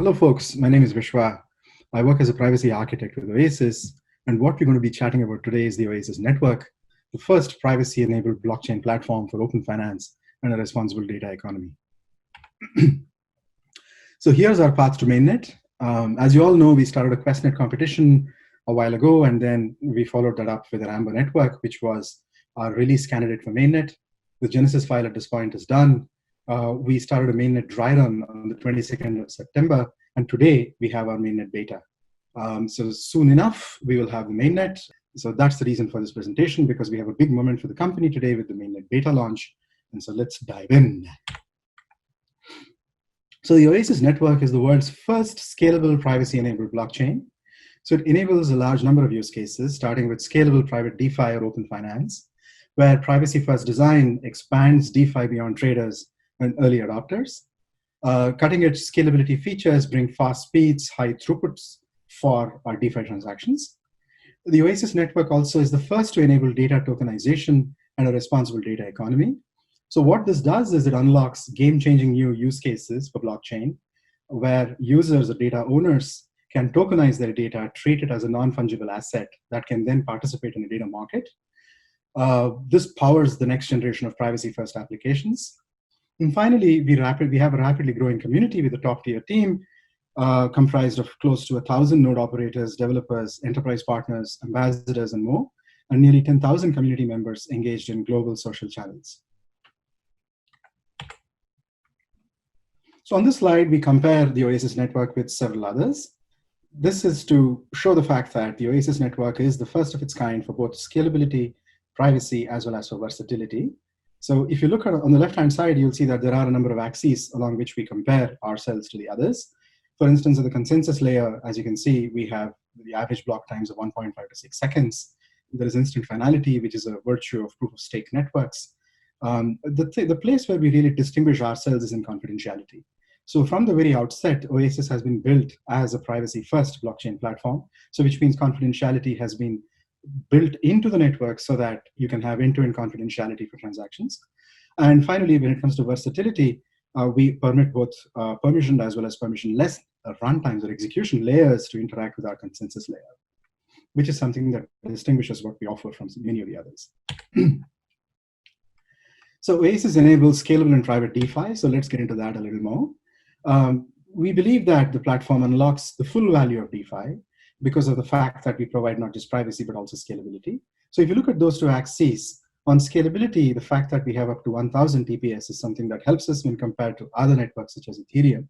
Hello, folks. My name is Vishwa. I work as a privacy architect with Oasis. And what we're going to be chatting about today is the Oasis network, the first privacy-enabled blockchain platform for open finance and a responsible data economy. So here's our path to Mainnet. As you all know, we started a QuestNet competition a while ago, and then we followed that up with an Amber network, which was our release candidate for Mainnet. The Genesis file at this point is done. We started a Mainnet dry run on the 22nd of September, and today we have our Mainnet beta. So soon enough, we will have the Mainnet. So that's the reason for this presentation, because we have a big moment for the company today with the Mainnet beta launch. And so let's dive in. So the Oasis network is the world's first scalable privacy-enabled blockchain. So it enables a large number of use cases, starting with scalable private DeFi or open finance, where privacy-first design expands DeFi beyond traders and early adopters. Cutting-edge scalability features bring fast speeds, high throughputs for our DeFi transactions. The Oasis network also is the first to enable data tokenization and a responsible data economy. So what this does is it unlocks game-changing new use cases for blockchain, where users or data owners can tokenize their data, treat it as a non-fungible asset that can then participate in a data market. This powers the next generation of privacy-first applications. And finally, we have a rapidly growing community with a top-tier team comprised of close to 1,000 node operators, developers, enterprise partners, ambassadors, and more, and nearly 10,000 community members engaged in global social channels. So on this slide, we compare the Oasis network with several others. This is to show the fact that the Oasis network is the first of its kind for both scalability, privacy, as well as for versatility. So if you look at on the left-hand side, you'll see that there are a number of axes along which we compare ourselves to the others. For instance, at the consensus layer, as you can see, we have the average block times of 1.5 to 6 seconds. There is instant finality, which is a virtue of proof-of-stake networks. The place where we really distinguish ourselves is in confidentiality. So from the very outset, Oasis has been built as a privacy-first blockchain platform, so which means confidentiality has been built into the network so that you can have end-to-end confidentiality for transactions. And finally, when it comes to versatility, we permit both permissioned as well as permissionless runtimes or execution layers to interact with our consensus layer, which is something that distinguishes what we offer from many of the others. So Oasis enables scalable and private DeFi, so let's get into that a little more. We believe that the platform unlocks the full value of DeFi because of the fact that we provide not just privacy, but also scalability. So if you look at those two axes, on scalability, the fact that we have up to 1,000 TPS is something that helps us when compared to other networks such as Ethereum,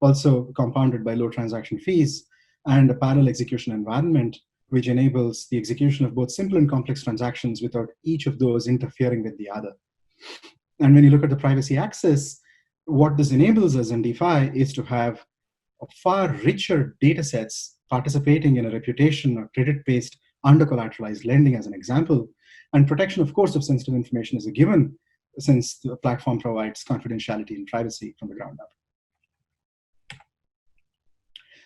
also compounded by low transaction fees and a parallel execution environment, which enables the execution of both simple and complex transactions without each of those interfering with the other. And when you look at the privacy axis, what this enables us in DeFi is to have far richer data sets participating in a reputation or credit-based under-collateralized lending as an example. And protection, of course, of sensitive information is a given since the platform provides confidentiality and privacy from the ground up.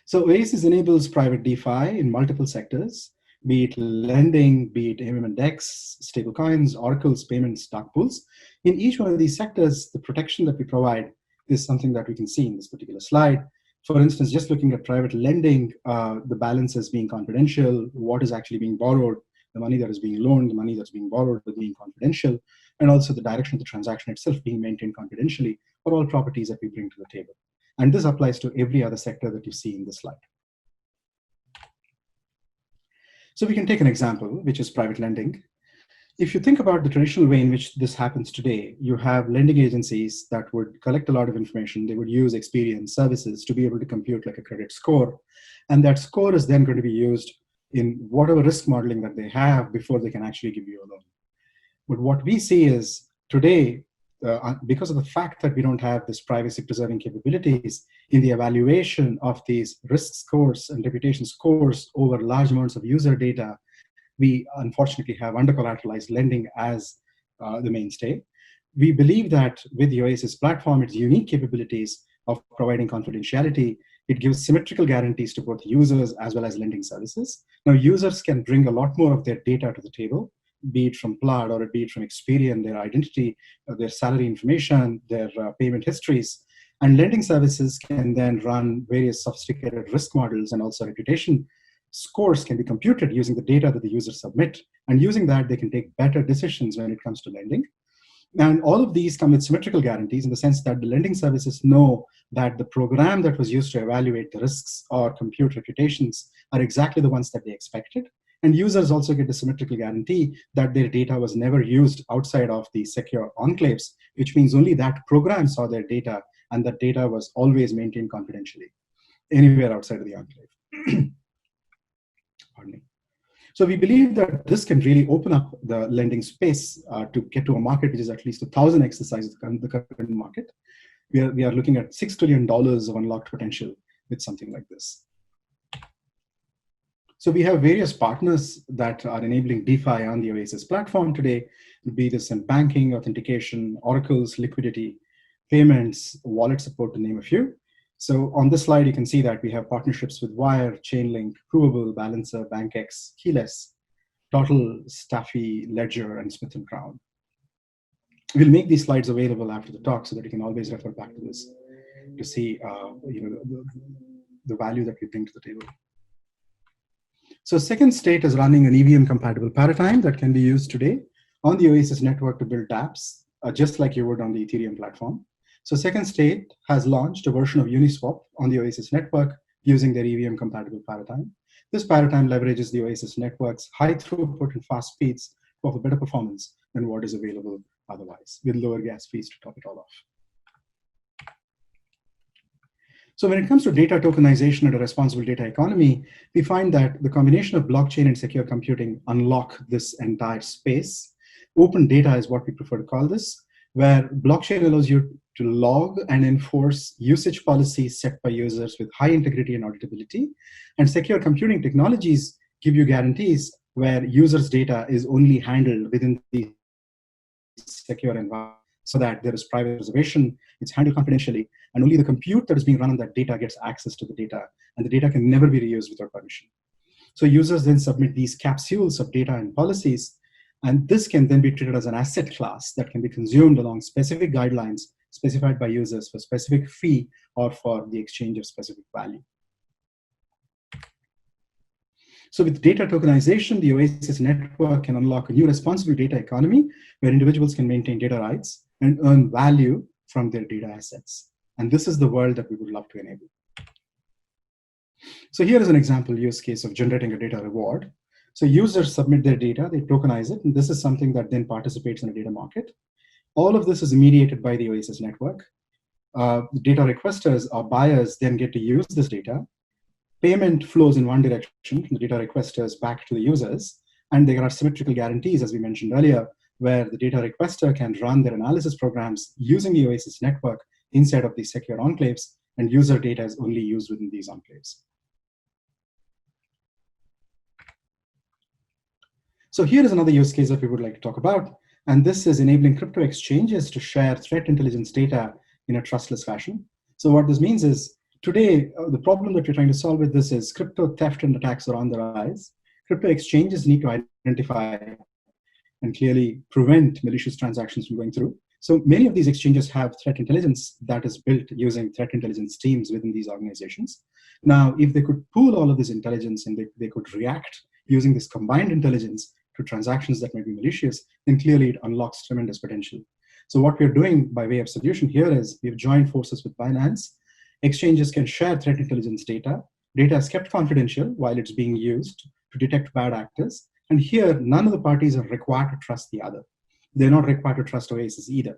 So Oasis enables private DeFi in multiple sectors, be it lending, be it AMM DEX, stablecoins, oracles, payments, dark pools. In each one of these sectors, the protection that we provide is something that we can see in this particular slide. For instance, just looking at private lending, the balances being confidential, what is actually being borrowed, the money that is being loaned, the money that's being borrowed being confidential, and also the direction of the transaction itself being maintained confidentially are all properties that we bring to the table. And this applies to every other sector that you see in this slide. So we can take an example, which is private lending. If you think about the traditional way in which this happens today, you have lending agencies that would collect a lot of information. They would use Experian services to be able to compute like a credit score. And that score is then going to be used in whatever risk modeling that they have before they can actually give you a loan. But what we see is today, because of the fact that we don't have this privacy preserving capabilities in the evaluation of these risk scores and reputation scores over large amounts of user data, we unfortunately have under-collateralized lending as the mainstay. We believe that with the Oasis platform, its unique capabilities of providing confidentiality, it gives symmetrical guarantees to both users as well as lending services. Now, users can bring a lot more of their data to the table, be it from Plaid or be it from Experian, their identity, their salary information, their payment histories. And lending services can then run various sophisticated risk models, and also reputation scores can be computed using the data that the users submit. And using that, they can take better decisions when it comes to lending. And all of these come with symmetrical guarantees in the sense that the lending services know that the program that was used to evaluate the risks or compute reputations are exactly the ones that they expected. And users also get the symmetrical guarantee that their data was never used outside of the secure enclaves, which means only that program saw their data, and that data was always maintained confidentially anywhere outside of the enclave. Pardon me. So we believe that this can really open up the lending space to get to a market which is at least 1,000x the size of the current market. We are looking at $6 trillion of unlocked potential with something like this. So we have various partners that are enabling DeFi on the Oasis platform today, be this in banking, authentication, oracles, liquidity, payments, wallet support, to name a few. So on this slide, you can see that we have partnerships with Wire, Chainlink, Provable, Balancer, BankX, Keyless, Total, Staffy, Ledger, and Smith & Crown. We'll make these slides available after the talk so that you can always refer back to this to see the value that we bring to the table. So Second State is running an EVM-compatible paradigm that can be used today on the Oasis network to build dApps, just like you would on the Ethereum platform. So Second State has launched a version of Uniswap on the Oasis network using their EVM-compatible paradigm. This paradigm leverages the Oasis network's high throughput and fast speeds to offer better performance than what is available otherwise, with lower gas fees to top it all off. So when it comes to data tokenization and a responsible data economy, we find that the combination of blockchain and secure computing unlock this entire space. Open data is what we prefer to call this, where blockchain allows you to log and enforce usage policies set by users with high integrity and auditability. And secure computing technologies give you guarantees where users' data is only handled within the secure environment, so that there is private reservation, it's handled confidentially, and only the compute that is being run on that data gets access to the data, and the data can never be reused without permission. So users then submit these capsules of data and policies, and this can then be treated as an asset class that can be consumed along specific guidelines specified by users for specific fee or for the exchange of specific value. So with data tokenization, the Oasis network can unlock a new responsible data economy where individuals can maintain data rights and earn value from their data assets. And this is the world that we would love to enable. So here is an example use case of generating a data reward. So users submit their data, they tokenize it, and this is something that then participates in a data market. All of this is mediated by the Oasis network. Data requesters or buyers then get to use this data. Payment flows in one direction from the data requesters back to the users, and there are symmetrical guarantees, as we mentioned earlier, where the data requester can run their analysis programs using the Oasis network inside of these secure enclaves, and user data is only used within these enclaves. So here is another use case that we would like to talk about, and this is enabling crypto exchanges to share threat intelligence data in a trustless fashion. So what this means is, today, the problem that we're trying to solve with this is crypto theft and attacks are on the rise. Crypto exchanges need to identify and clearly prevent malicious transactions from going through. So many of these exchanges have threat intelligence that is built using threat intelligence teams within these organizations. Now, if they could pool all of this intelligence and they could react using this combined intelligence to transactions that might be malicious, then clearly it unlocks tremendous potential. So what we're doing by way of solution here is we've joined forces with Binance. Exchanges can share threat intelligence data. Data is kept confidential while it's being used to detect bad actors. And here, none of the parties are required to trust the other. They're not required to trust Oasis either.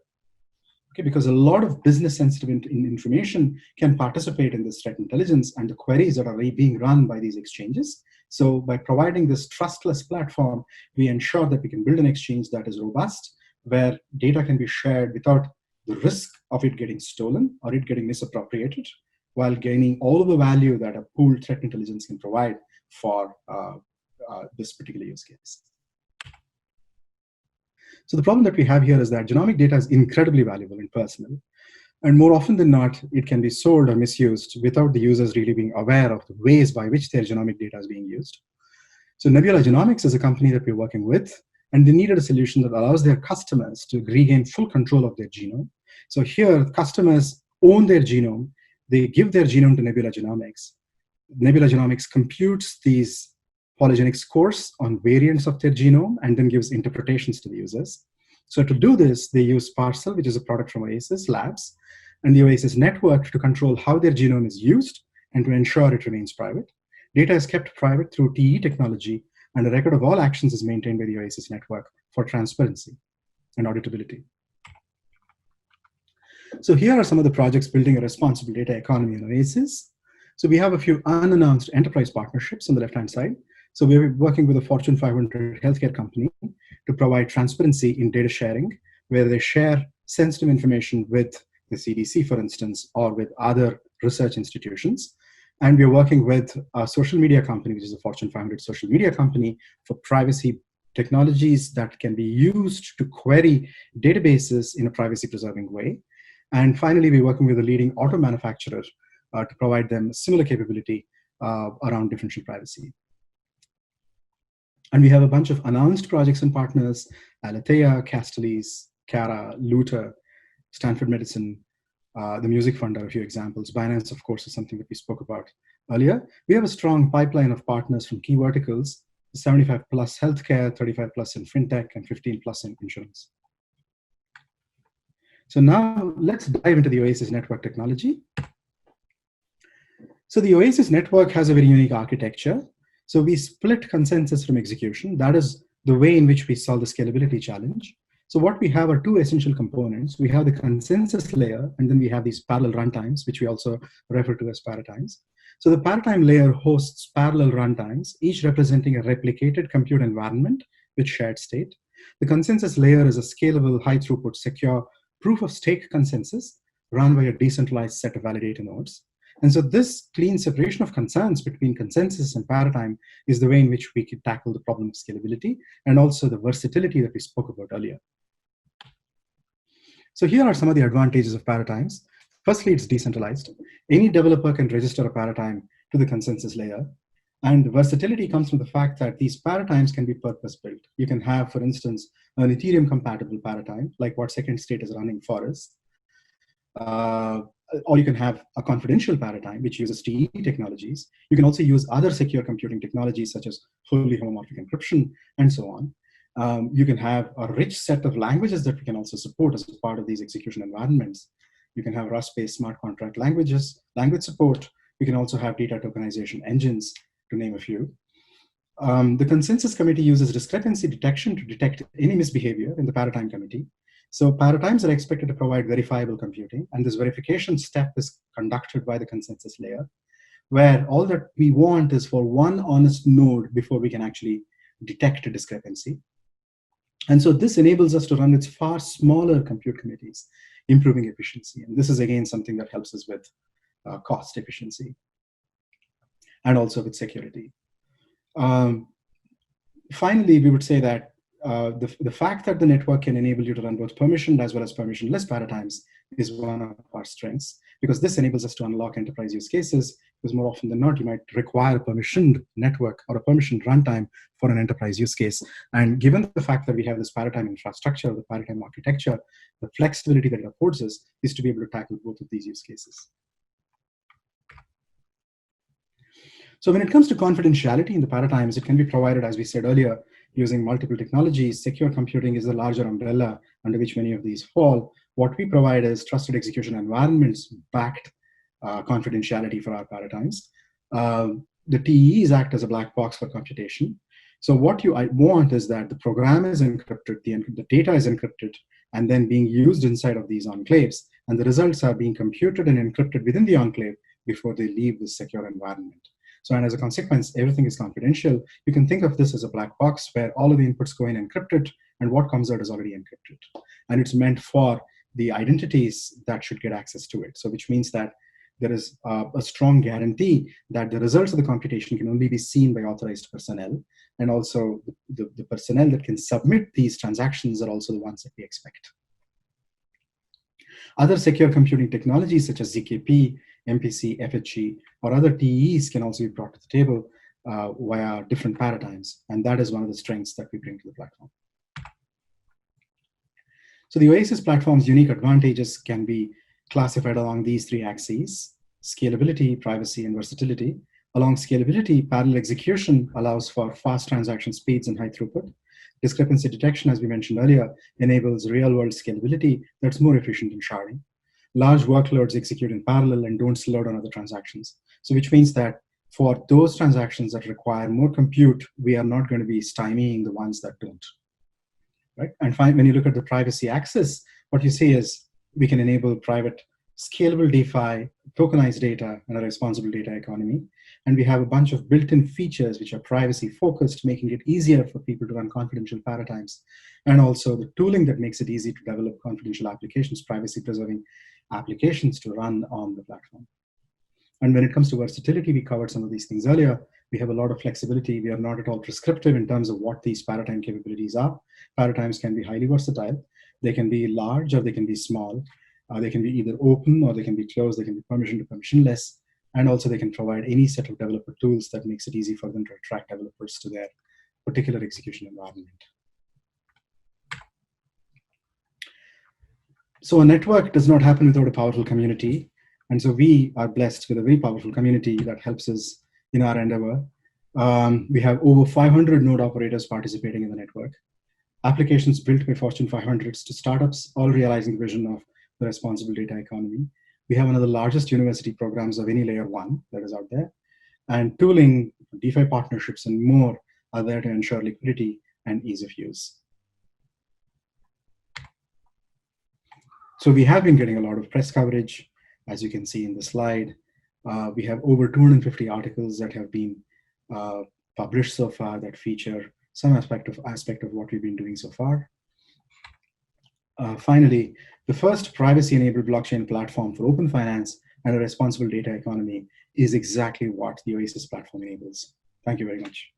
Okay, because a lot of business-sensitive information can participate in this threat intelligence and the queries that are being run by these exchanges. So by providing this trustless platform, we ensure that we can build an exchange that is robust, where data can be shared without the risk of it getting stolen or it getting misappropriated, while gaining all of the value that a pooled threat intelligence can provide for this particular use case. So the problem that we have here is that genomic data is incredibly valuable and personal. And more often than not, it can be sold or misused without the users really being aware of the ways by which their genomic data is being used. So Nebula Genomics is a company that we're working with, and they needed a solution that allows their customers to regain full control of their genome. So here, customers own their genome. They give their genome to Nebula Genomics. Nebula Genomics computes these polygenic scores on variants of their genome and then gives interpretations to the users. So to do this, they use Parcel, which is a product from Oasis Labs, and the Oasis network to control how their genome is used and to ensure it remains private. Data is kept private through TE technology, and a record of all actions is maintained by the Oasis network for transparency and auditability. So here are some of the projects building a responsible data economy in Oasis. So we have a few unannounced enterprise partnerships on the left-hand side. So we're working with a Fortune 500 healthcare company to provide transparency in data sharing, where they share sensitive information with the CDC, for instance, or with other research institutions. And we're working with a social media company, which is a Fortune 500 social media company, for privacy technologies that can be used to query databases in a privacy-preserving way. And finally, we're working with a leading auto manufacturer to provide them similar capability around differential privacy. And we have a bunch of announced projects and partners: Aletheia, Castells, Cara, Looter, Stanford Medicine, the Music Fund are a few examples. Binance, of course, is something that we spoke about earlier. We have a strong pipeline of partners from key verticals: 75 plus healthcare, 35 plus in fintech, and 15 plus in insurance. So now let's dive into the Oasis network technology. So the Oasis network has a very unique architecture. So we split consensus from execution. That is the way in which we solve the scalability challenge. So what we have are two essential components. We have the consensus layer, and then we have these parallel runtimes, which we also refer to as paratimes. So the paradigm layer hosts parallel runtimes, each representing a replicated compute environment with shared state. The consensus layer is a scalable, high throughput, secure proof of stake consensus run by a decentralized set of validator nodes. And so this clean separation of concerns between consensus and paradigm is the way in which we can tackle the problem of scalability and also the versatility that we spoke about earlier. So here are some of the advantages of paratimes. Firstly, it's decentralized. Any developer can register a paradigm to the consensus layer. And the versatility comes from the fact that these paratimes can be purpose-built. You can have, for instance, an Ethereum-compatible paradigm, like what Second State is running for us. Or you can have a confidential paradigm, which uses TE technologies. You can also use other secure computing technologies, such as fully homomorphic encryption, and so on. You can have a rich set of languages that we can also support as part of these execution environments. You can have Rust-based smart contract language support. You can also have data tokenization engines, to name a few. The consensus committee uses discrepancy detection to detect any misbehavior in the paradigm committee. So paratimes are expected to provide verifiable computing, and this verification step is conducted by the consensus layer, where all that we want is for one honest node before we can actually detect a discrepancy. And so this enables us to run with far smaller compute committees, improving efficiency. And this is, again, something that helps us with cost efficiency and also with security. Finally, we would say that the fact that the network can enable you to run both permissioned as well as permissionless paratimes is one of our strengths, because this enables us to unlock enterprise use cases, because more often than not, you might require a permissioned network or a permissioned runtime for an enterprise use case. And given the fact that we have this paradigm infrastructure, the paradigm architecture, the flexibility that it affords us is to be able to tackle both of these use cases. So when it comes to confidentiality in the paratimes, it can be provided, as we said earlier, using multiple technologies. Secure computing is the larger umbrella under which many of these fall. What we provide is trusted execution environments backed confidentiality for our paratimes. The TEs act as a black box for computation. So what I want is that the program is encrypted, the data is encrypted, and then being used inside of these enclaves. And the results are being computed and encrypted within the enclave before they leave the secure environment. So, and as a consequence, everything is confidential. You can think of this as a black box where all of the inputs go in encrypted, and what comes out is already encrypted. And it's meant for the identities that should get access to it. So which means that there is a strong guarantee that the results of the computation can only be seen by authorized personnel. And also the personnel that can submit these transactions are also the ones that we expect. Other secure computing technologies such as ZKP, MPC, FHE, or other TEs can also be brought to the table via different paradigms. And that is one of the strengths that we bring to the platform. So the Oasis platform's unique advantages can be classified along these three axes: scalability, privacy, and versatility. Along scalability, parallel execution allows for fast transaction speeds and high throughput. Discrepancy detection, as we mentioned earlier, enables real-world scalability that's more efficient in sharding. Large workloads execute in parallel and don't slow down other transactions. So which means that for those transactions that require more compute, we are not going to be stymieing the ones that don't. Right? And when you look at the privacy axis, what you see is we can enable private scalable DeFi, tokenized data, and a responsible data economy. And we have a bunch of built-in features which are privacy focused, making it easier for people to run confidential paradigms. And also the tooling that makes it easy to develop confidential applications, privacy preserving applications to run on the platform. And when it comes to versatility, we covered some of these things earlier. We have a lot of flexibility. We are not at all prescriptive in terms of what these paradigm capabilities are. Paradigms can be highly versatile. They can be large or they can be small. They can be either open or they can be closed. They can be permission to permissionless. And also they can provide any set of developer tools that makes it easy for them to attract developers to their particular execution environment. So a network does not happen without a powerful community. And so we are blessed with a very powerful community that helps us in our endeavor. We have over 500 node operators participating in the network. Applications built by Fortune 500s to startups, all realizing the vision of the responsible data economy. We have one of the largest university programs of any layer one that is out there. And tooling, DeFi partnerships, and more are there to ensure liquidity and ease of use. So we have been getting a lot of press coverage, as you can see in the slide. We have over 250 articles that have been published so far that feature some aspect of what we've been doing so far. Finally, the first privacy-enabled blockchain platform for open finance and a responsible data economy is exactly what the Oasis platform enables. Thank you very much.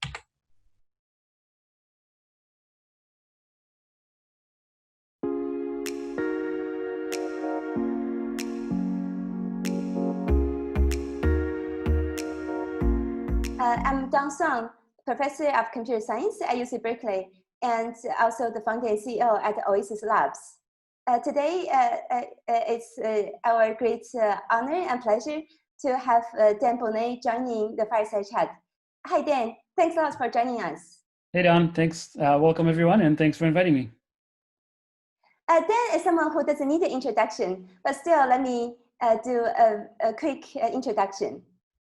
I'm Dong Song, Professor of Computer Science at UC Berkeley, and also the founder and CEO at Oasis Labs. Today, it's our great honor and pleasure to have Dan Bonnet joining the Fireside Chat. Hi, Dan. Thanks a lot for joining us. Hey, Don. Thanks. Welcome, everyone, and thanks for inviting me. Dan is someone who doesn't need an introduction, but still, let me do a quick introduction.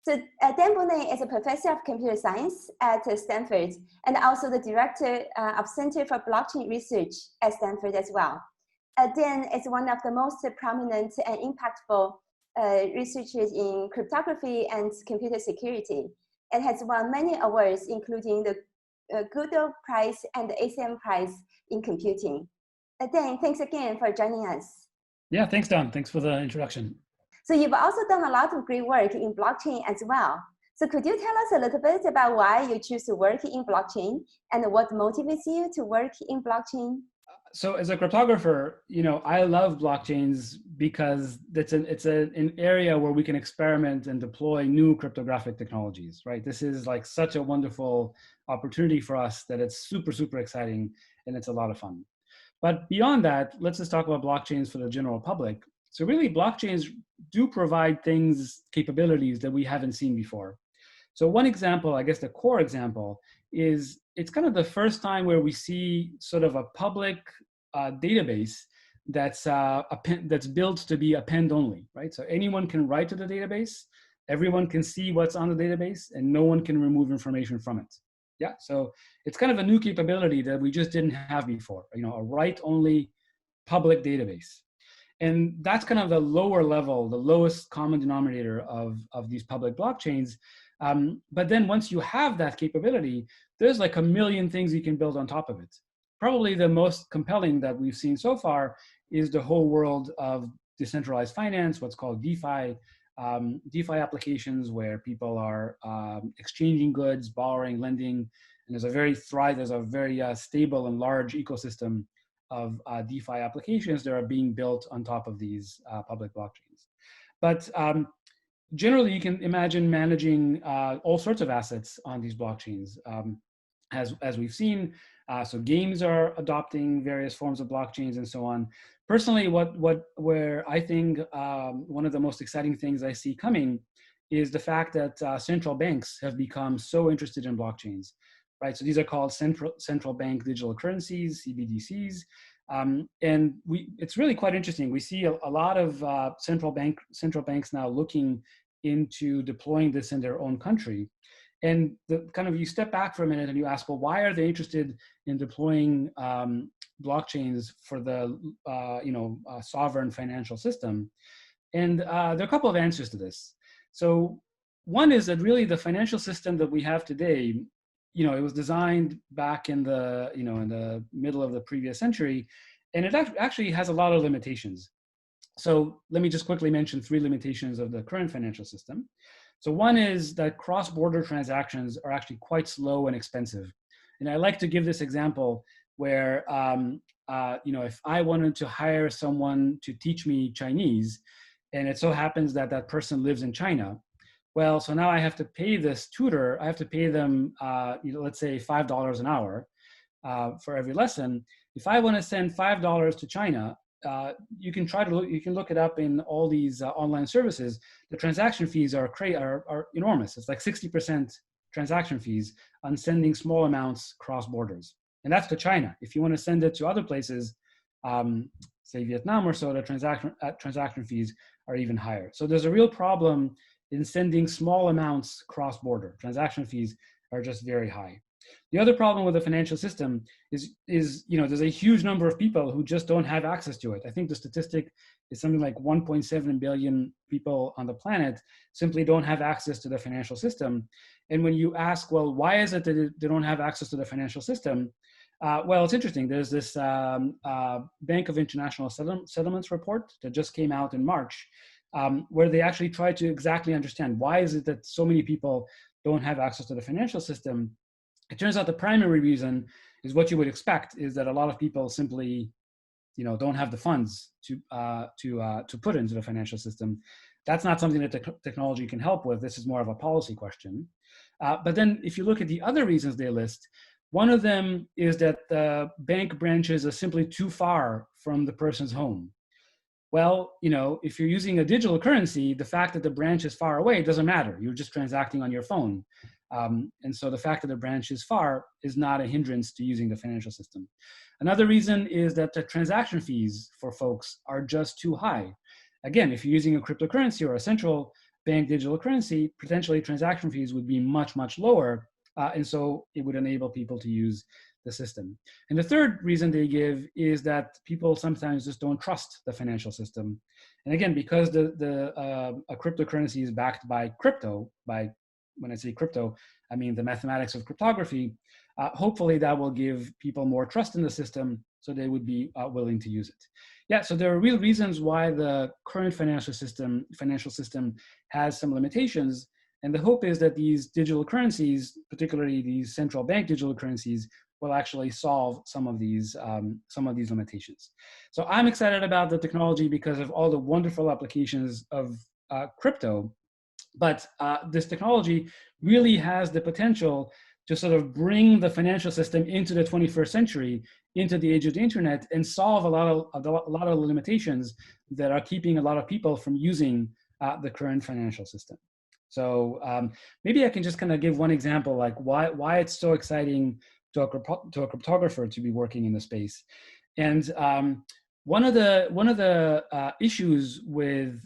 So Dan Bonnet is a professor of computer science at Stanford and also the director of Center for Blockchain Research at Stanford as well. Dan is one of the most prominent and impactful researchers in cryptography and computer security and has won many awards, including the Goodall Prize and the ACM Prize in computing. Dan, thanks again for joining us. Yeah, thanks, Don. Thanks for the introduction. So you've also done a lot of great work in blockchain as well. So could you tell us a little bit about why you choose to work in blockchain and what motivates you to work in blockchain? So as a cryptographer, I love blockchains because it's an area where we can experiment and deploy new cryptographic technologies, right? This is like such a wonderful opportunity for us that it's super, super exciting and it's a lot of fun. But beyond that, let's just talk about blockchains for the general public. So really, blockchains do provide capabilities that we haven't seen before. So one example, I guess the core example, is it's kind of the first time where we see sort of a public database that's built to be append only, right? So anyone can write to the database, everyone can see what's on the database, and no one can remove information from it. Yeah, so it's kind of a new capability that we just didn't have before, a write-only public database. And that's kind of the lower level, the lowest common denominator of these public blockchains. But then once you have that capability, there's like a million things you can build on top of it. Probably the most compelling that we've seen so far is the whole world of decentralized finance, what's called DeFi, DeFi applications where people are exchanging goods, borrowing, lending, and there's a very stable and large ecosystem of DeFi applications that are being built on top of these public blockchains. But generally, you can imagine managing all sorts of assets on these blockchains. As we've seen, So games are adopting various forms of blockchains and so on. Personally, where I think one of the most exciting things I see coming is the fact that central banks have become so interested in blockchains, right? So these are called central bank digital currencies, CBDCs. And it's really quite interesting. We see a lot of central banks now looking into deploying this in their own country. And you step back for a minute and you ask, well, why are they interested in deploying blockchains for the sovereign financial system? And there are a couple of answers to this. So one is that really the financial system that we have today, it was designed back in the middle of the previous century, and it actually has a lot of limitations. So let me just quickly mention 3 limitations of the current financial system. So one is that cross-border transactions are actually quite slow and expensive. And I like to give this example where, if I wanted to hire someone to teach me Chinese, and it so happens that that person lives in China, well, so now I have to pay this tutor, I have to pay them, let's say $5 an hour for every lesson. If I want to send $5 to China, you can look it up in all these online services. The transaction fees are enormous. It's like 60% transaction fees on sending small amounts cross borders, and that's to China. If you want to send it to other places, say Vietnam or so, the transaction fees are even higher. So there's a real problem in sending small amounts cross border. Transaction fees are just very high. The other problem with the financial system is there's a huge number of people who just don't have access to it. I think the statistic is something like 1.7 billion people on the planet simply don't have access to the financial system. And when you ask, well, why is it that they don't have access to the financial system? Well, it's interesting. There's this Bank of International Settlements report that just came out in March, where they actually try to exactly understand why is it that so many people don't have access to the financial system. It turns out the primary reason is what you would expect, is that a lot of people simply, don't have the funds to put into the financial system. That's not something that technology can help with. This is more of a policy question. But then if you look at the other reasons they list, one of them is that the bank branches are simply too far from the person's home. Well, if you're using a digital currency, the fact that the branch is far away doesn't matter. You're just transacting on your phone. And so the fact that the branch is far is not a hindrance to using the financial system. Another reason is that the transaction fees for folks are just too high. Again, if you're using a cryptocurrency or a central bank digital currency, potentially transaction fees would be much, much lower. And so it would enable people to use the system. And the third reason they give is that people sometimes just don't trust the financial system. And again, because a cryptocurrency is backed by crypto, when I say crypto, I mean the mathematics of cryptography, hopefully that will give people more trust in the system so they would be willing to use it. Yeah, so there are real reasons why the current financial system has some limitations. And the hope is that these digital currencies, particularly these central bank digital currencies, will actually solve some of these limitations. So I'm excited about the technology because of all the wonderful applications of crypto. But this technology really has the potential to sort of bring the financial system into the 21st century, into the age of the internet, and solve a lot of limitations that are keeping a lot of people from using the current financial system. So maybe I can just kind of give one example, like why it's so exciting to a cryptographer to be working in the space. And one of the issues with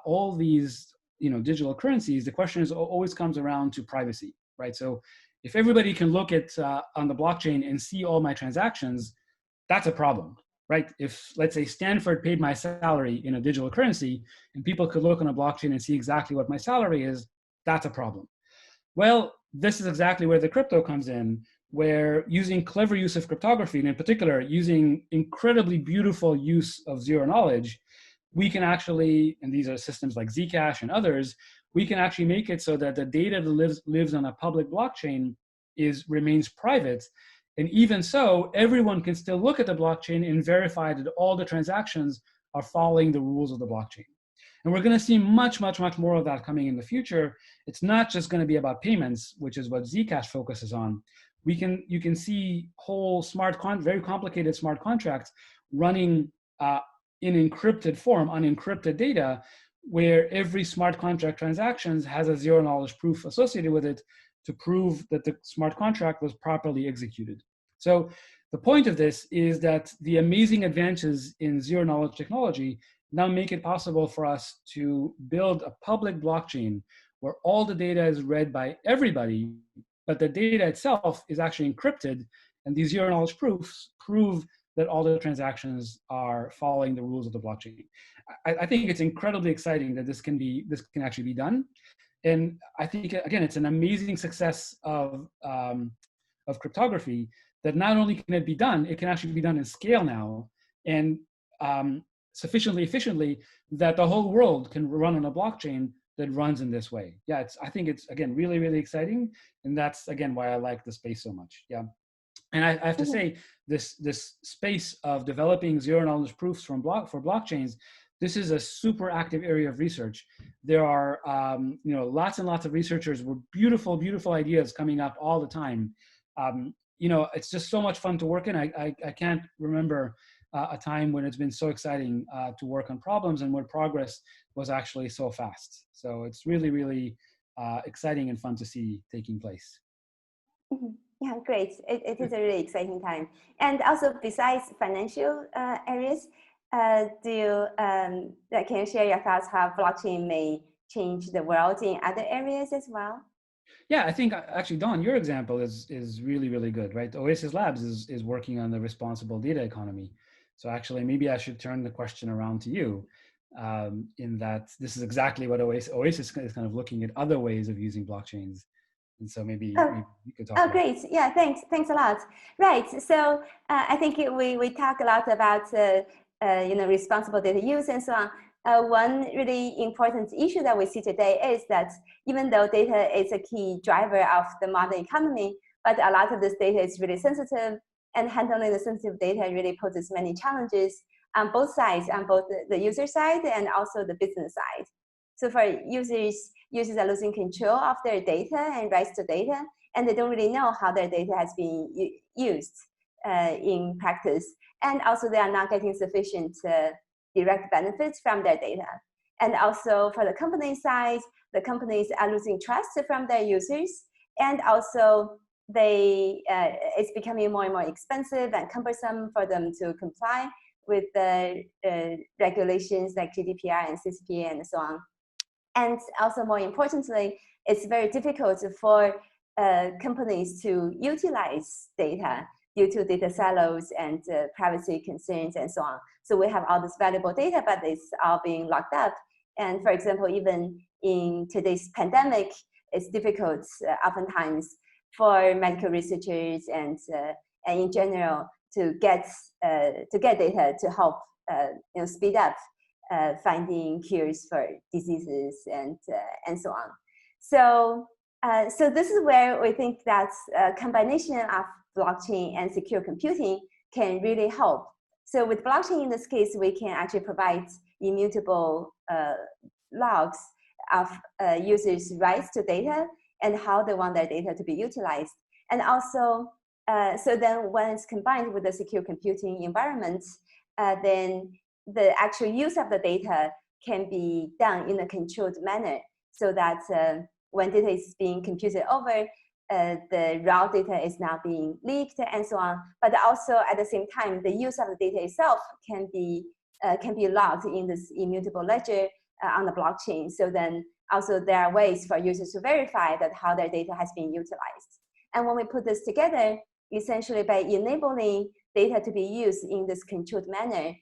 all these digital currencies, the question always comes around to privacy, right? So if everybody can look at on the blockchain and see all my transactions, that's a problem, right? If, let's say, Stanford paid my salary in a digital currency and people could look on a blockchain and see exactly what my salary is, that's a problem. Well, this is exactly where the crypto comes in, where using clever use of cryptography, and in particular, using incredibly beautiful use of zero knowledge, we can actually, and these are systems like Zcash and others, we can actually make it so that the data that lives on a public blockchain remains private. And even so, everyone can still look at the blockchain and verify that all the transactions are following the rules of the blockchain. And we're going to see much, much, much more of that coming in the future. It's not just going to be about payments, which is what Zcash focuses on, you can see whole very complicated smart contracts running in encrypted form, unencrypted data, where every smart contract transactions has a zero knowledge proof associated with it to prove that the smart contract was properly executed. So the point of this is that the amazing advances in zero knowledge technology now make it possible for us to build a public blockchain where all the data is read by everybody, but the data itself is actually encrypted, and these zero knowledge proofs prove that all the transactions are following the rules of the blockchain. I think it's incredibly exciting that this can actually be done. And I think, again, it's an amazing success of cryptography that not only can it be done, it can actually be done in scale now, and sufficiently efficiently that the whole world can run on a blockchain that runs in this way. Yeah, I think it's, again, really, really exciting. And that's, again, why I like the space so much. Yeah. And I have to say, this space of developing zero knowledge proofs for blockchains, this is a super active area of research. There are lots and lots of researchers with beautiful, beautiful ideas coming up all the time. It's just so much fun to work in. I can't remember a time when it's been so exciting to work on problems and where progress was actually so fast. So it's really, really exciting and fun to see taking place. Yeah, great. It is a really exciting time. And also, besides financial areas, can you share your thoughts how blockchain may change the world in other areas as well? Yeah, I think actually, Dawn, your example is really, really good, right? Oasis Labs is working on the responsible data economy. So actually, maybe I should turn the question around to you, in that this is exactly what Oasis is kind of looking at other ways of using blockchains. And so maybe you could talk about. Great. Yeah, thanks a lot. Right. So I think we talk a lot about responsible data use and so on. One really important issue that we see today is that even though data is a key driver of the modern economy, but a lot of this data is really sensitive, and handling the sensitive data really poses many challenges on both sides, on both the user side and also the business side. So for users are losing control of their data and rights to data, and they don't really know how their data has been used in practice. And also they are not getting sufficient direct benefits from their data. And also for the company side, the companies are losing trust from their users, and also it's becoming more and more expensive and cumbersome for them to comply with the regulations like GDPR and CCPA and so on. And also more importantly, it's very difficult for companies to utilize data due to data silos and privacy concerns and so on. So we have all this valuable data, but it's all being locked up. And for example, even in today's pandemic, it's difficult oftentimes for medical researchers and in general to get data to help speed up finding cures for diseases and so on. So this is where we think that a combination of blockchain and secure computing can really help. So with blockchain in this case, we can actually provide immutable logs of users' rights to data and how they want their data to be utilized. And also, so then when it's combined with the secure computing environment, then the actual use of the data can be done in a controlled manner, so that when data is being computed over, the raw data is not being leaked and so on. But also at the same time, the use of the data itself can be logged in this immutable ledger on the blockchain. So then also there are ways for users to verify that how their data has been utilized. And when we put this together, essentially by enabling data to be used in this controlled manner,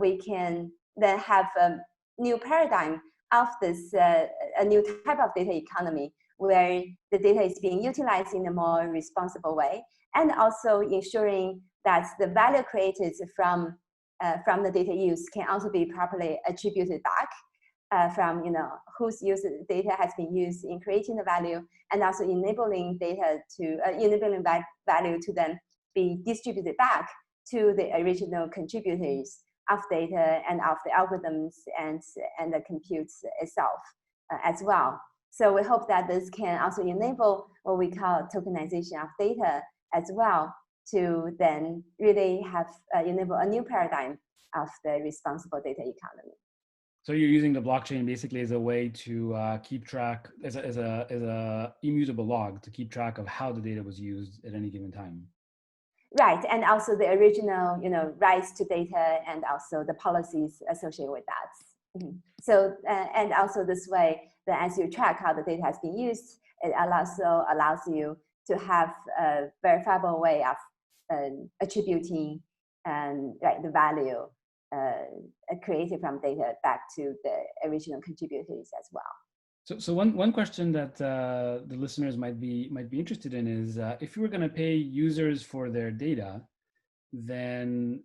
we can then have a new paradigm of this, a new type of data economy where the data is being utilized in a more responsible way, and also ensuring that the value created from the data use can also be properly attributed back from whose data has been used in creating the value, and also enabling data to enabling value to then be distributed back to the original contributors of data and of the algorithms and the compute itself as well. So we hope that this can also enable what we call tokenization of data as well, to then really have enable a new paradigm of the responsible data economy. So you're using the blockchain basically as a way to keep track, as a immutable log, to keep track of how the data was used at any given time. Right, and also the original, rights to data, and also the policies associated with that. Mm-hmm. So, and also this way, that as you track how the data has been used, it also allows you to have a verifiable way of attributing the value created from data back to the original contributors as well. So one question that the listeners might be interested in is if you were going to pay users for their data, then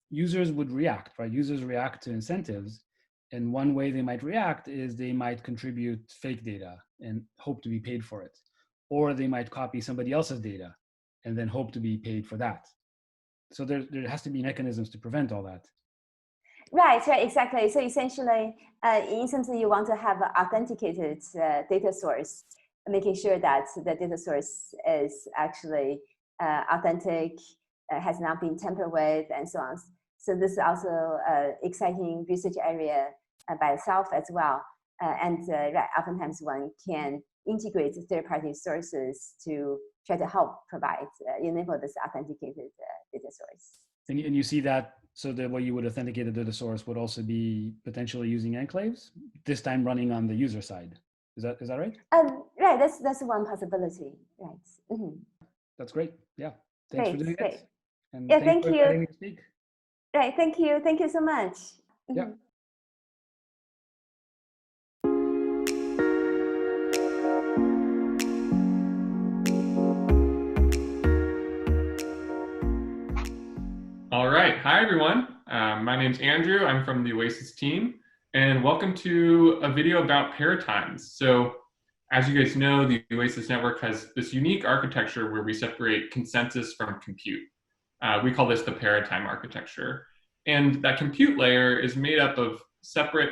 users would react, right? Users react to incentives, and one way they might react is they might contribute fake data and hope to be paid for it, or they might copy somebody else's data and then hope to be paid for that. So there has to be mechanisms to prevent all that. Right, exactly. So essentially, in some sense, you want to have an authenticated data source, making sure that the data source is actually authentic, has not been tampered with, and so on. So this is also an exciting research area by itself as well. Oftentimes one can integrate third-party sources to try to help provide, enable this authenticated data source. And you see that, so the way you would authenticate a data source would also be potentially using enclaves, this time running on the user side. Is that right? Right, that's one possibility, right. Mm-hmm. That's great, yeah. Thanks for doing it. And yeah, thank you for letting me speak. Right, thank you so much. Mm-hmm. Yeah. All right. Hi, everyone. My name's Andrew. I'm from the Oasis team, and welcome to a video about paratimes. So as you guys know, the Oasis network has this unique architecture where we separate consensus from compute. We call this the paratime architecture. And that compute layer is made up of separate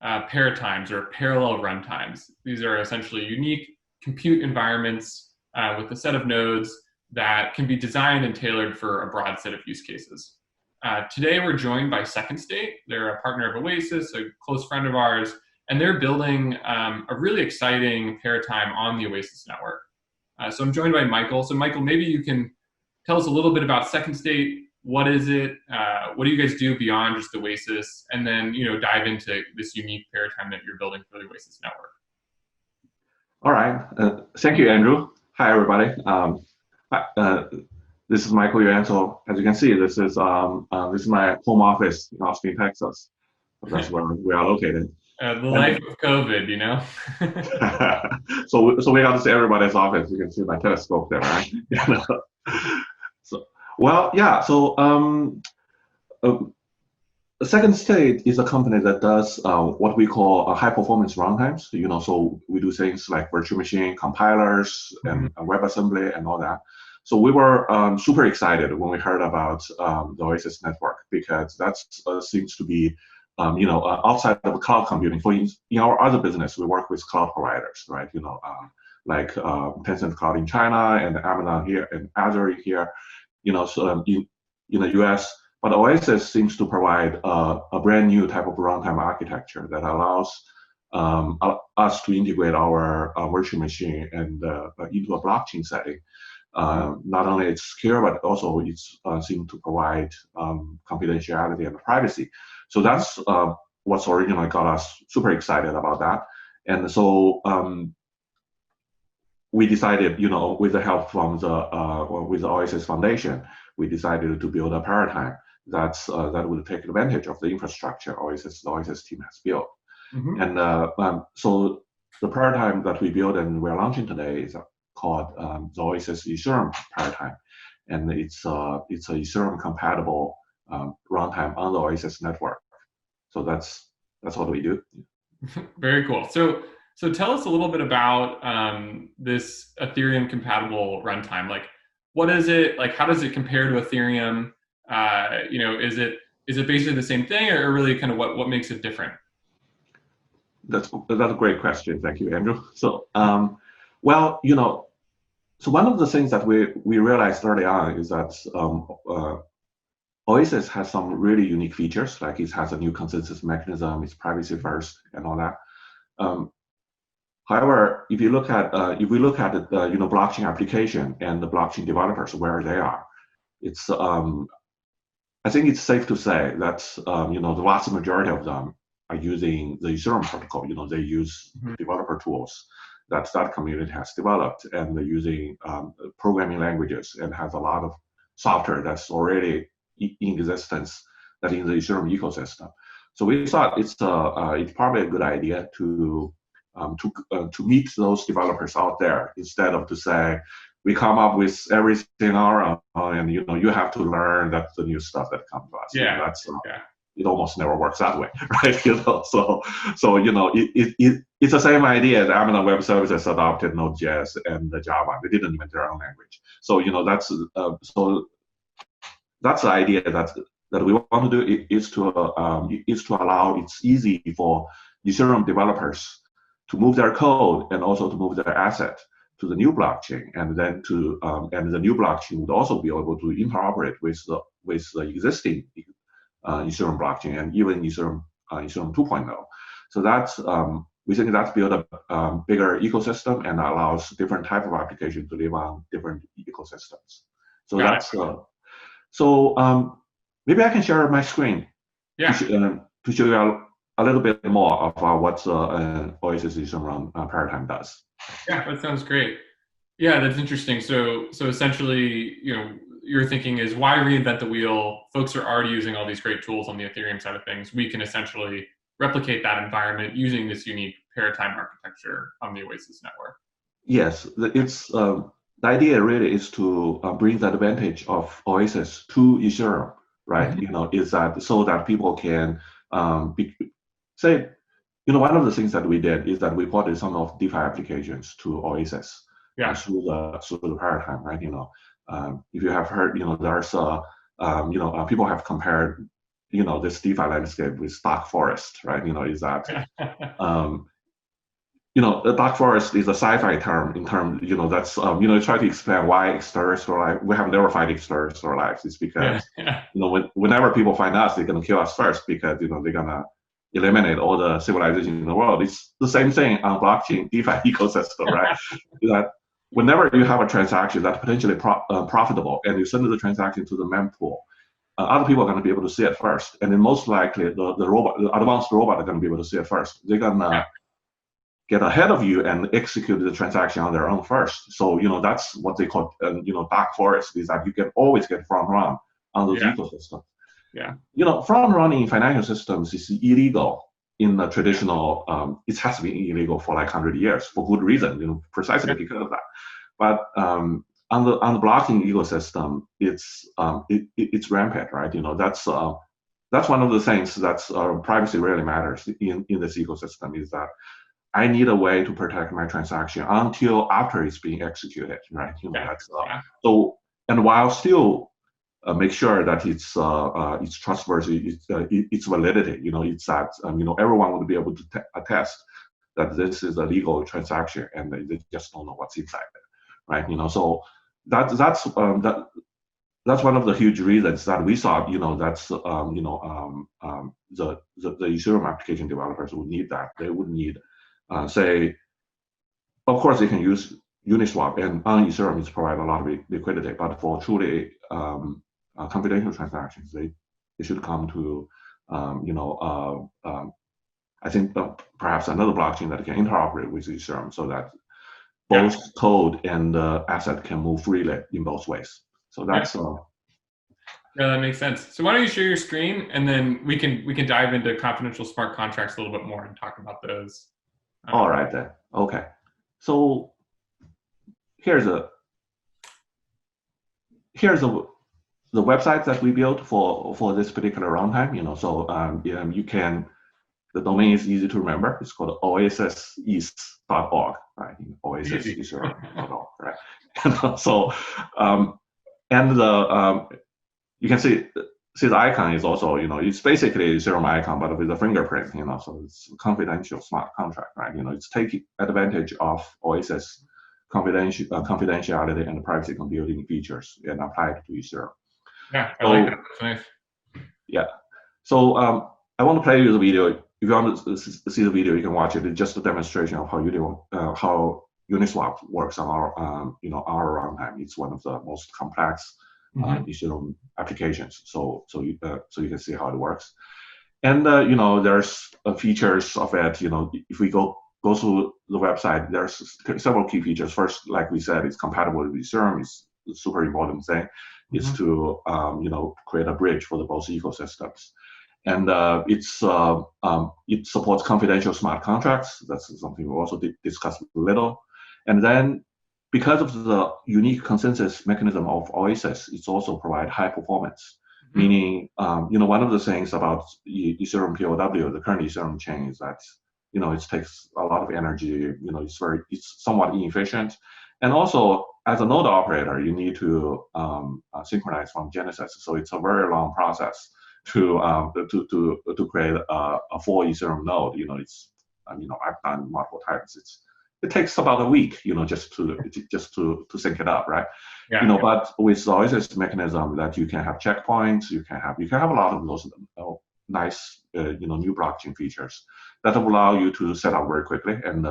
paratimes or parallel runtimes. These are essentially unique compute environments with a set of nodes that can be designed and tailored for a broad set of use cases. Today, we're joined by Second State. They're a partner of Oasis, a close friend of ours, and they're building a really exciting paratime on the Oasis network. So I'm joined by Michael. So Michael, maybe you can tell us a little bit about Second State. What is it? What do you guys do beyond just Oasis? And then dive into this unique paratime that you're building for the Oasis network. All right. Thank you, Andrew. Hi, everybody. This is Michael Yuan. So as you can see, this is my home office in Austin, Texas. That's where we are located. The life of COVID, So we got to see everybody's office. You can see my telescope there, right? Second State is a company that does what we call high performance runtimes. So we do things like virtual machine compilers and WebAssembly and all that. So we were super excited when we heard about the Oasis network, because that seems to be outside of cloud computing. In our other business, we work with cloud providers, right? Like Tencent Cloud in China and Amazon here and Azure here. In the US. But Oasis seems to provide a brand new type of runtime architecture that allows us to integrate our virtual machine and into a blockchain setting. Not only it's secure, but also it seems to provide confidentiality and privacy. So that's what's originally got us super excited about that. And so we decided, with the help from with the Oasis Foundation, we decided to build a paradigm that would take advantage of the infrastructure the Oasis team has built. And so the paradigm that we built and we're launching today is called the Oasis Ethereum paradigm, and it's a Ethereum compatible runtime on the Oasis network. So that's what we do. Very cool. So tell us a little bit about this Ethereum compatible runtime. Like, what is it? Like, how does it compare to Ethereum? Is it basically the same thing, or really kind of what makes it different? That's a great question. Thank you, Andrew. So, well, so one of the things that we realized early on is that Oasis has some really unique features, like it has a new consensus mechanism, it's privacy first, and all that. However, if we look at the blockchain application and the blockchain developers where they are, it's I think it's safe to say that the vast majority of them are using the Ethereum protocol. They use developer tools that community has developed, and they're using programming languages and has a lot of software that's already in existence that in the Ethereum ecosystem. So we thought it's probably a good idea to meet those developers out there instead of to say we come up with everything our own, and you have to learn that's the new stuff that comes to us. Yeah, it almost never works that way, right? So it's the same idea that Amazon Web Services adopted Node.js and the Java. They didn't invent their own language. So that's the idea that we want to do is to allow it's easy for Ethereum developers to move their code and also to move their asset to the new blockchain, and then and the new blockchain would also be able to interoperate with the existing Ethereum blockchain and even Ethereum 2.0. So that's we think that's built a bigger ecosystem and allows different type of applications to live on different ecosystems. So maybe I can share my screen to show you a little bit more of what Oasis Ethereum paradigm does. Yeah, that sounds great. Yeah, that's interesting. So essentially, your thinking is why reinvent the wheel? Folks are already using all these great tools on the Ethereum side of things. We can essentially replicate that environment using this unique paradigm architecture on the Oasis network. Yes, it's the idea really is to bring the advantage of Oasis to Ethereum, right? Is that so that people can one of the things that we did is that we ported some of DeFi applications to Oasis through the paradigm, right? If you have heard, there's people have compared, this DeFi landscape with dark forest, right? Is that the dark forest is a sci-fi term in terms, that's try to explain why extraterrestrial life. We have never find extraterrestrial lives. It's because whenever people find us, they're gonna kill us first because they're gonna eliminate all the civilization in the world. It's the same thing on blockchain DeFi ecosystem, right? That whenever you have a transaction that's potentially profitable and you send the transaction to the mempool, other people are going to be able to see it first, and then most likely the advanced robot are going to be able to see it first. They're gonna get ahead of you and execute the transaction on their own first. So that's what they call dark forest, is that you can always get front run on those ecosystems. Front running in financial systems is illegal in the traditional. It has been illegal for like 100 years for good reason, precisely because of that. But on the blockchain ecosystem, it's rampant, right? That's one of the things that's privacy really matters in this ecosystem, is that I need a way to protect my transaction until after it's being executed, right? So, and while still make sure that it's trustworthy, its validity. It's that everyone would be able to attest that this is a legal transaction, and they just don't know what's inside it, right? So that's one of the huge reasons that we saw. That's the Ethereum application developers would need that. They would need say, of course, they can use Uniswap, and on Ethereum it's provide a lot of liquidity, but for truly confidential transactions, they should come to I think perhaps another blockchain that can interoperate with Ethereum, so that both code and asset can move freely in both ways. So that's yeah, that makes sense. So why don't you share your screen, and then we can dive into confidential smart contracts a little bit more and talk about those. All right then. Okay. So here's the website that we built for this particular runtime. So you can. The domain is easy to remember. It's called oasiseast.org, right? oasiseast.org, right? And so you can see see the icon is also, it's basically a Ethereum icon, but with a fingerprint, so it's confidential smart contract, right? It's taking advantage of Oasis confidentiality and privacy computing features and apply it to Ethereum. Yeah, I like that. That's nice. Yeah. So I want to play you the video. If you want to see the video, you can watch it. It's just a demonstration of how Uniswap works on our our runtime. It's one of the most complex Ethereum applications. So you can see how it works. And there's features of it. If we go through the website, there's several key features. First, like we said, it's compatible with Ethereum. It's a super important thing. Is to create a bridge for the both ecosystems, and it supports confidential smart contracts. That's something we also discussed a little. And then, because of the unique consensus mechanism of Oasis, it's also provide high performance. Meaning, one of the things about Ethereum POW, the current Ethereum chain, is that it takes a lot of energy. It's somewhat inefficient, and also as a node operator, you need to synchronize from Genesis. So it's a very long process to create a full Ethereum node. I've done multiple times. It takes about a week, just to sync it up, right? Yeah. But with the Oasis mechanism, that you can have checkpoints, you can have a lot of those nice new blockchain features that will allow you to set up very quickly and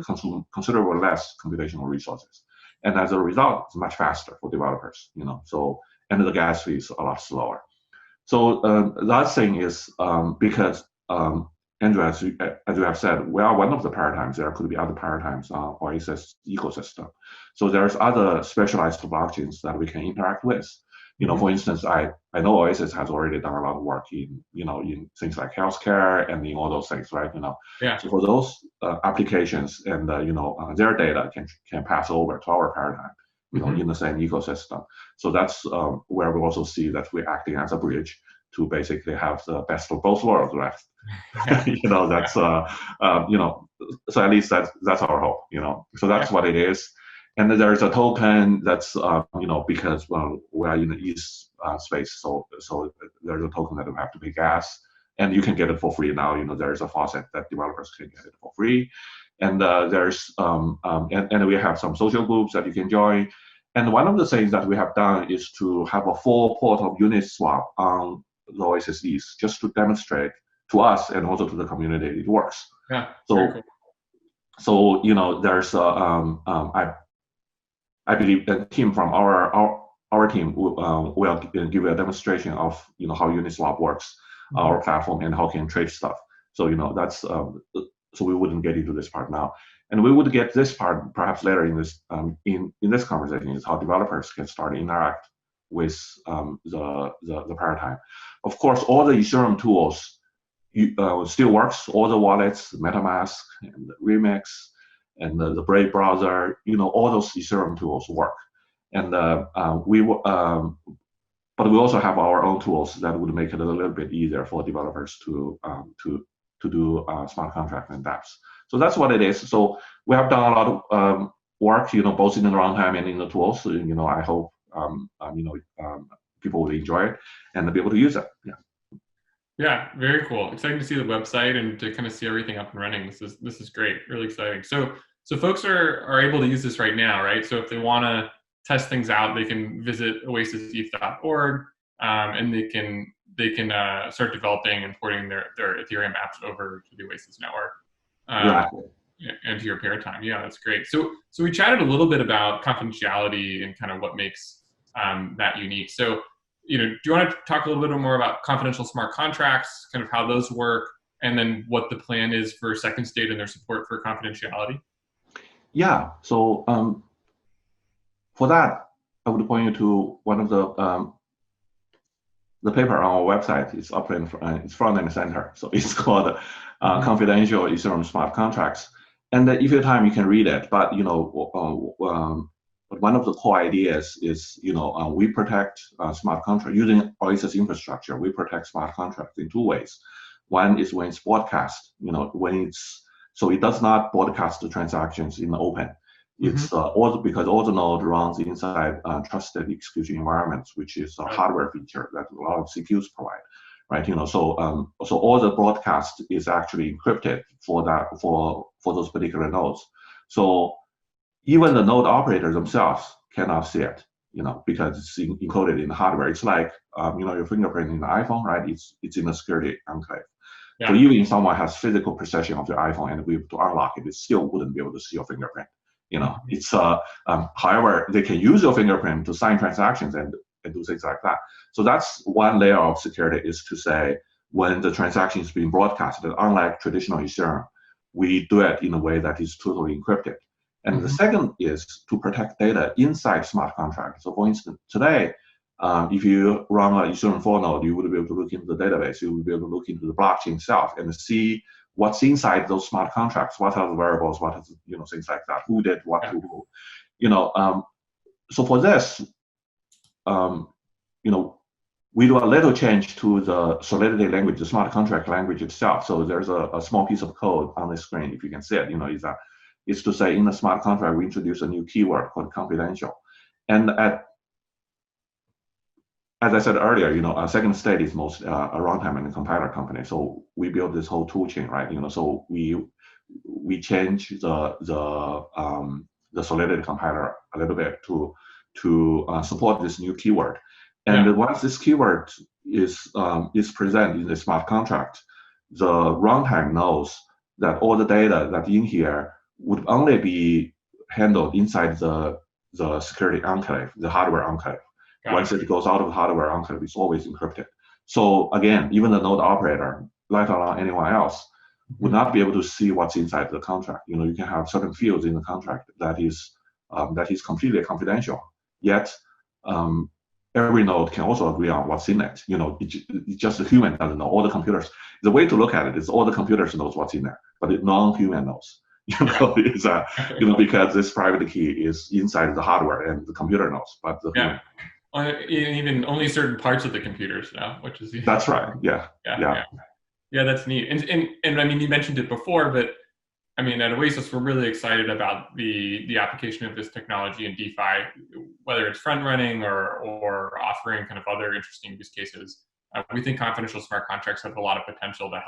consume considerably less computational resources. And as a result, it's much faster for developers, and the gas fee is a lot slower. So the other thing is because Andrew, as you have said, we are one of the paradigms. There could be other paradigms on Oasis ecosystem. So there's other specialized blockchains that we can interact with. For instance, I know Oasis has already done a lot of work in things like healthcare and in all those things, right? Yeah. So for those applications and their data can pass over to our paradigm, in the same ecosystem. So that's where we also see that we're acting as a bridge to basically have the best of both worlds, right? That's so at least that's our hope, So that's what it is. And then there's a token that's because we are in the ETH space, so there's a token that we have to pay gas, and you can get it for free now. There's a faucet that developers can get it for free, and there's and we have some social groups that you can join. And one of the things that we have done is to have a full port of Uniswap on the Oasis ETH, just to demonstrate to us and also to the community it works. Yeah. So cool. There's I believe the team from our team will give you a demonstration of how Uniswap works, our platform, and how can trade stuff. So that's so we wouldn't get into this part now, and we would get this part perhaps later in this in this conversation, is how developers can start to interact with the paradigm. Of course, all the Ethereum tools still works. All the wallets, MetaMask and Remix, and the Brave browser, all those Ethereum tools work. And but we also have our own tools that would make it a little bit easier for developers to do smart contract and dApps. So that's what it is. So we have done a lot of work, both in the runtime and in the tools. So, I hope people will enjoy it and be able to use it. Yeah. Yeah, very cool. Exciting to see the website and to kind of see everything up and running. This is great, really exciting. So folks are able to use this right now, right? So if they want to test things out, they can visit oasiseth.org, and they can start developing and porting their Ethereum apps over to the Oasis network and to your paradigm. Yeah, that's great. So we chatted a little bit about confidentiality and kind of what makes that unique. So do you want to talk a little bit more about confidential smart contracts, kind of how those work, and then what the plan is for Second State and their support for confidentiality? Yeah. So for that, I would point you to one of the paper on our website. It's up in it's front and center. So it's called Confidential Ethereum Smart Contracts. And if you have time, you can read it. But but one of the core ideas is, we protect smart contracts using Oasis infrastructure. We protect smart contracts in two ways. One is when it's broadcast, so it does not broadcast the transactions in the open. It's also because all the node runs inside trusted execution environments, which is a hardware feature that a lot of CPUs provide, right? So all the broadcast is actually encrypted for those particular nodes. So even the node operators themselves cannot see it, because it's encoded in the hardware. It's like your fingerprint in the iPhone, right? It's in a security enclave. Yeah. So even if someone has physical possession of your iPhone and we to unlock it, it still wouldn't be able to see your fingerprint. It's however, they can use your fingerprint to sign transactions and do things like that. So that's one layer of security, is to say when the transaction is being broadcasted, unlike traditional Ethereum, we do it in a way that is totally encrypted. And the second is to protect data inside smart contracts. So for instance, today, if you run an Ethereum 4 node, you would be able to look into the database, you would be able to look into the blockchain itself and see what's inside those smart contracts, what are the variables, what is, things like that, who did what to who. So for this, we do a little change to the Solidity language, the smart contract language itself. So there's a small piece of code on the screen, if you can see it, is to say in the smart contract, we introduce a new keyword called confidential. And as I said earlier, our second state is most a runtime and a compiler company. So we built this whole tool chain, right? So we change the Solidity compiler a little bit to support this new keyword. And once this keyword is present in the smart contract, the runtime knows that all the data that in here would only be handled inside the security enclave, the hardware enclave. Once it goes out of the hardware enclave, it's always encrypted. So again, even the node operator, let alone anyone else, would not be able to see what's inside the contract. You can have certain fields in the contract that is completely confidential. Yet every node can also agree on what's in it. It's just the human doesn't know. All the computers. The way to look at it is all the computers knows what's in there, but the non-human knows. Because this private key is inside the hardware and the computer knows, but the human. Even only certain parts of the computers now, which is that's right. Yeah, that's neat. And I mean, you mentioned it before, but I mean, at Oasis, we're really excited about the application of this technology in DeFi, whether it's front running or offering kind of other interesting use cases. We think confidential smart contracts have a lot of potential to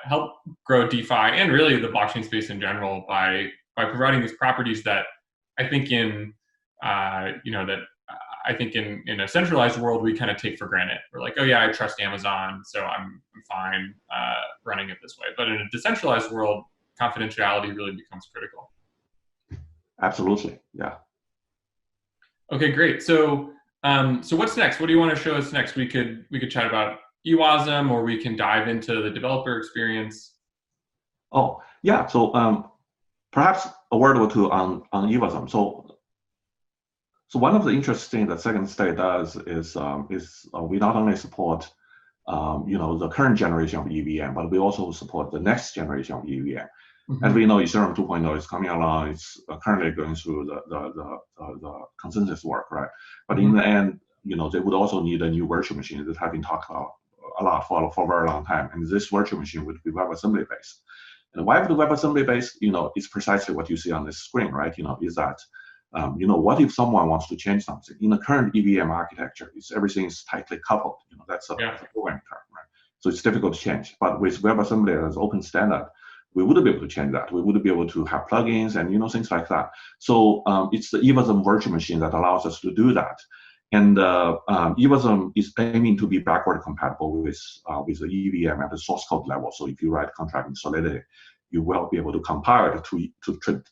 help grow DeFi and really the blockchain space in general by providing these properties that I think in in a centralized world we kind of take for granted. We're like, oh yeah, I trust Amazon, so I'm fine running it this way. But in a decentralized world, confidentiality really becomes critical. Absolutely, yeah. Okay, great. So what's next? What do you want to show us next? We could chat about EWASM, or we can dive into the developer experience. Oh yeah. So perhaps a word or two on EWASM. So one of the interesting things that Second State does is we not only support the current generation of EVM, but we also support the next generation of EVM. As we know, Ethereum 2.0 is coming along. It's currently going through the consensus work, right? But in the end, they would also need a new virtual machine that have been talked about a lot for a very long time. And this virtual machine would be WebAssembly based. And why would the WebAssembly based? It's precisely what you see on this screen, right? Is that what if someone wants to change something in the current EVM architecture? Everything is tightly coupled. That's a programming term, right? So it's difficult to change. But with WebAssembly as open standard, we would be able to change that. We would be able to have plugins and things like that. So it's the EWASM virtual machine that allows us to do that. And EWASM is aiming to be backward compatible with the EVM at the source code level. So if you write contract in Solidity, you will be able to compile it to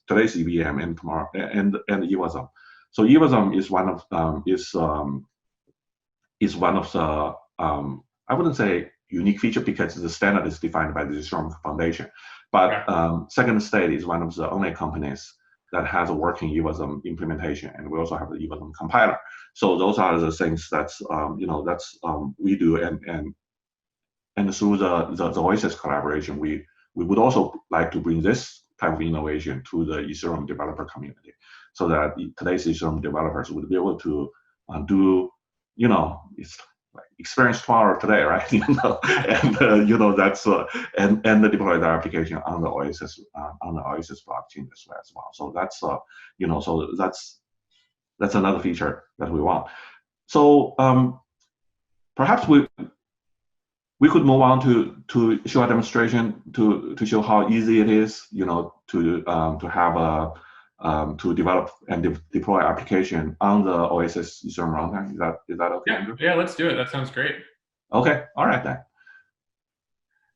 today's EVM and tomorrow and EWASM. So EWASM is one of the I wouldn't say unique feature because the standard is defined by the Ethereum Foundation. But Second State is one of the only companies that has a working EWASM implementation, and we also have the EWASM compiler. So those are the things that's we do, and through the Oasis collaboration, we would also like to bring this type of innovation to the Ethereum developer community, so that today's Ethereum developers would be able to do, experience tomorrow today, right? And that's and they deploy the application on the Oasis blockchain as well. So that's so that's another feature that we want. So perhaps we could move on to show a demonstration to show how easy it is, to have a to develop and deploy application on the Oasis Ethereum runtime. Is that okay? Yeah, let's do it. That sounds great. Okay, all right then.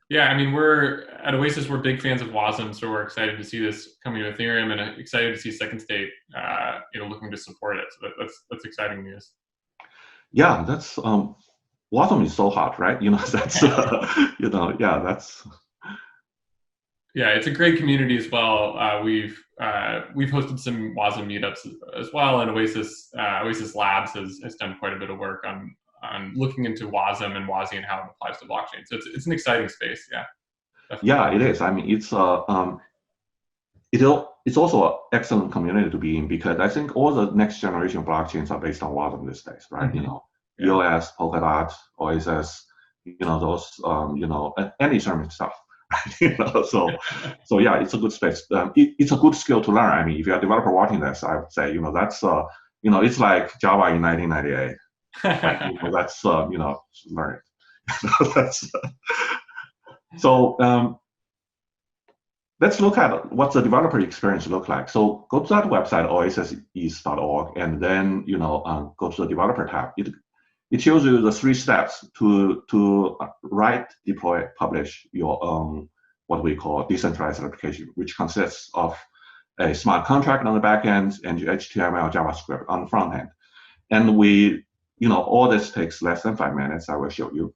Yeah, I mean, we're at Oasis, we're big fans of WASM, so we're excited to see this coming to Ethereum, and excited to see Second State, looking to support it. So that's exciting news. Yeah, that's WASM is so hot, right? That's that's. Yeah, it's a great community as well. We've hosted some WASM meetups as well, and Oasis Labs has done quite a bit of work on looking into WASM and WASI and how it applies to blockchain. So it's an exciting space. Yeah. Definitely. Yeah, it is. I mean, it's also an excellent community to be in, because I think all the next generation blockchains are based on WASM these days, right? Mm-hmm. EOS, Polkadot, Oasis, those, and Ethereum stuff. So yeah, it's a good space. It's a good skill to learn. I mean, if you're a developer watching this, I would say, that's, it's like Java in 1998. That's, learn it. That's, so let's look at what the developer experience look like. So go to that website, oasiseast.org, and then, go to the developer tab. It shows you the 3 steps to write, deploy, publish your own what we call decentralized application, which consists of a smart contract on the back end and your HTML, JavaScript on the front end. And all this takes less than 5 minutes. I will show you.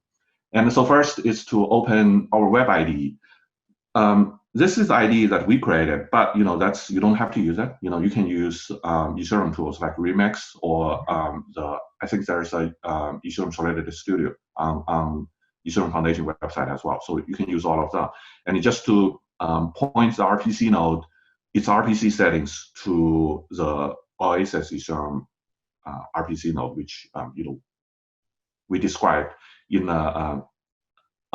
And so first is to open our web IDE. This is the IDE that we created, but you don't have to use it. You can use Ethereum tools like Remix, or I think there's a Ethereum Solidity Studio on Ethereum Foundation website as well. So you can use all of them. And just to point the RPC node, its RPC settings to the Oasis Ethereum RPC node, which we described in on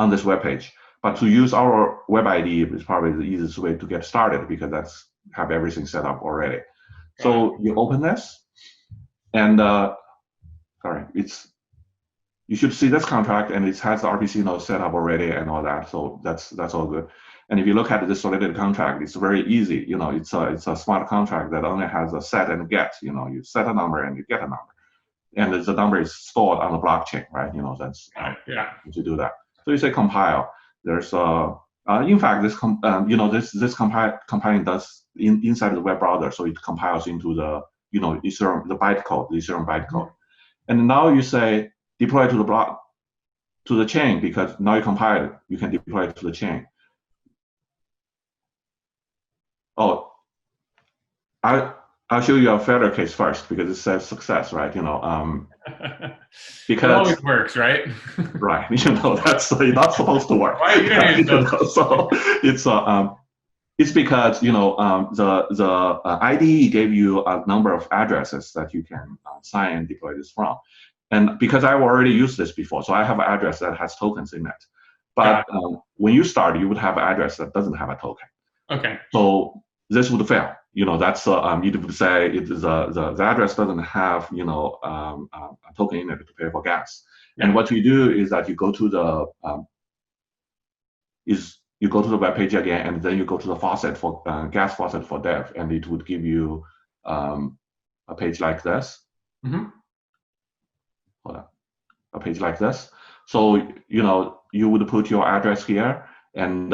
this web page. But to use our web IDE is probably the easiest way to get started, because that's have everything set up already. So you open this, and you should see this contract, and it has the RPC node set up already and all that. So that's all good. And if you look at this Solidity contract, it's very easy. It's a smart contract that only has a set and get. You set a number and you get a number, and the number is stored on the blockchain, right? That's to do that. So you say compile. There's in fact this compiling does inside the web browser, so it compiles into the Ethereum the bytecode, and now you say deploy to the chain, because now you compile it, you can deploy it to the chain. Oh, I'll show you a failure case first, because it says success, right? Because it always works, right? Right. That's not supposed to work. Why you don't So it's because the IDE gave you a number of addresses that you can sign and deploy this from, and because I've already used this before, so I have an address that has tokens in it. But when you start, you would have an address that doesn't have a token. Okay. So this would fail. That's you would say the address doesn't have a token in it to pay for gas. Yeah. And what you do is that you go to the web page again, and then you go to the faucet for gas faucet for dev, and it would give you a page like this. Mm-hmm. Hold on, a page like this. So you would put your address here, and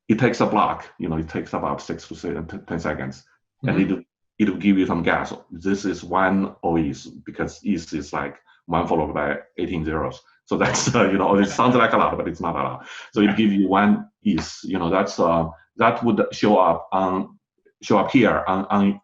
it takes a block. It takes about 6 to 10 seconds, mm-hmm. and it will give you some gas. This is 1 OES, because ETH is like 1 followed by 18 zeros. So that's it sounds like a lot, but it's not a lot. So it gives you 1 ETH. That's that would show up here on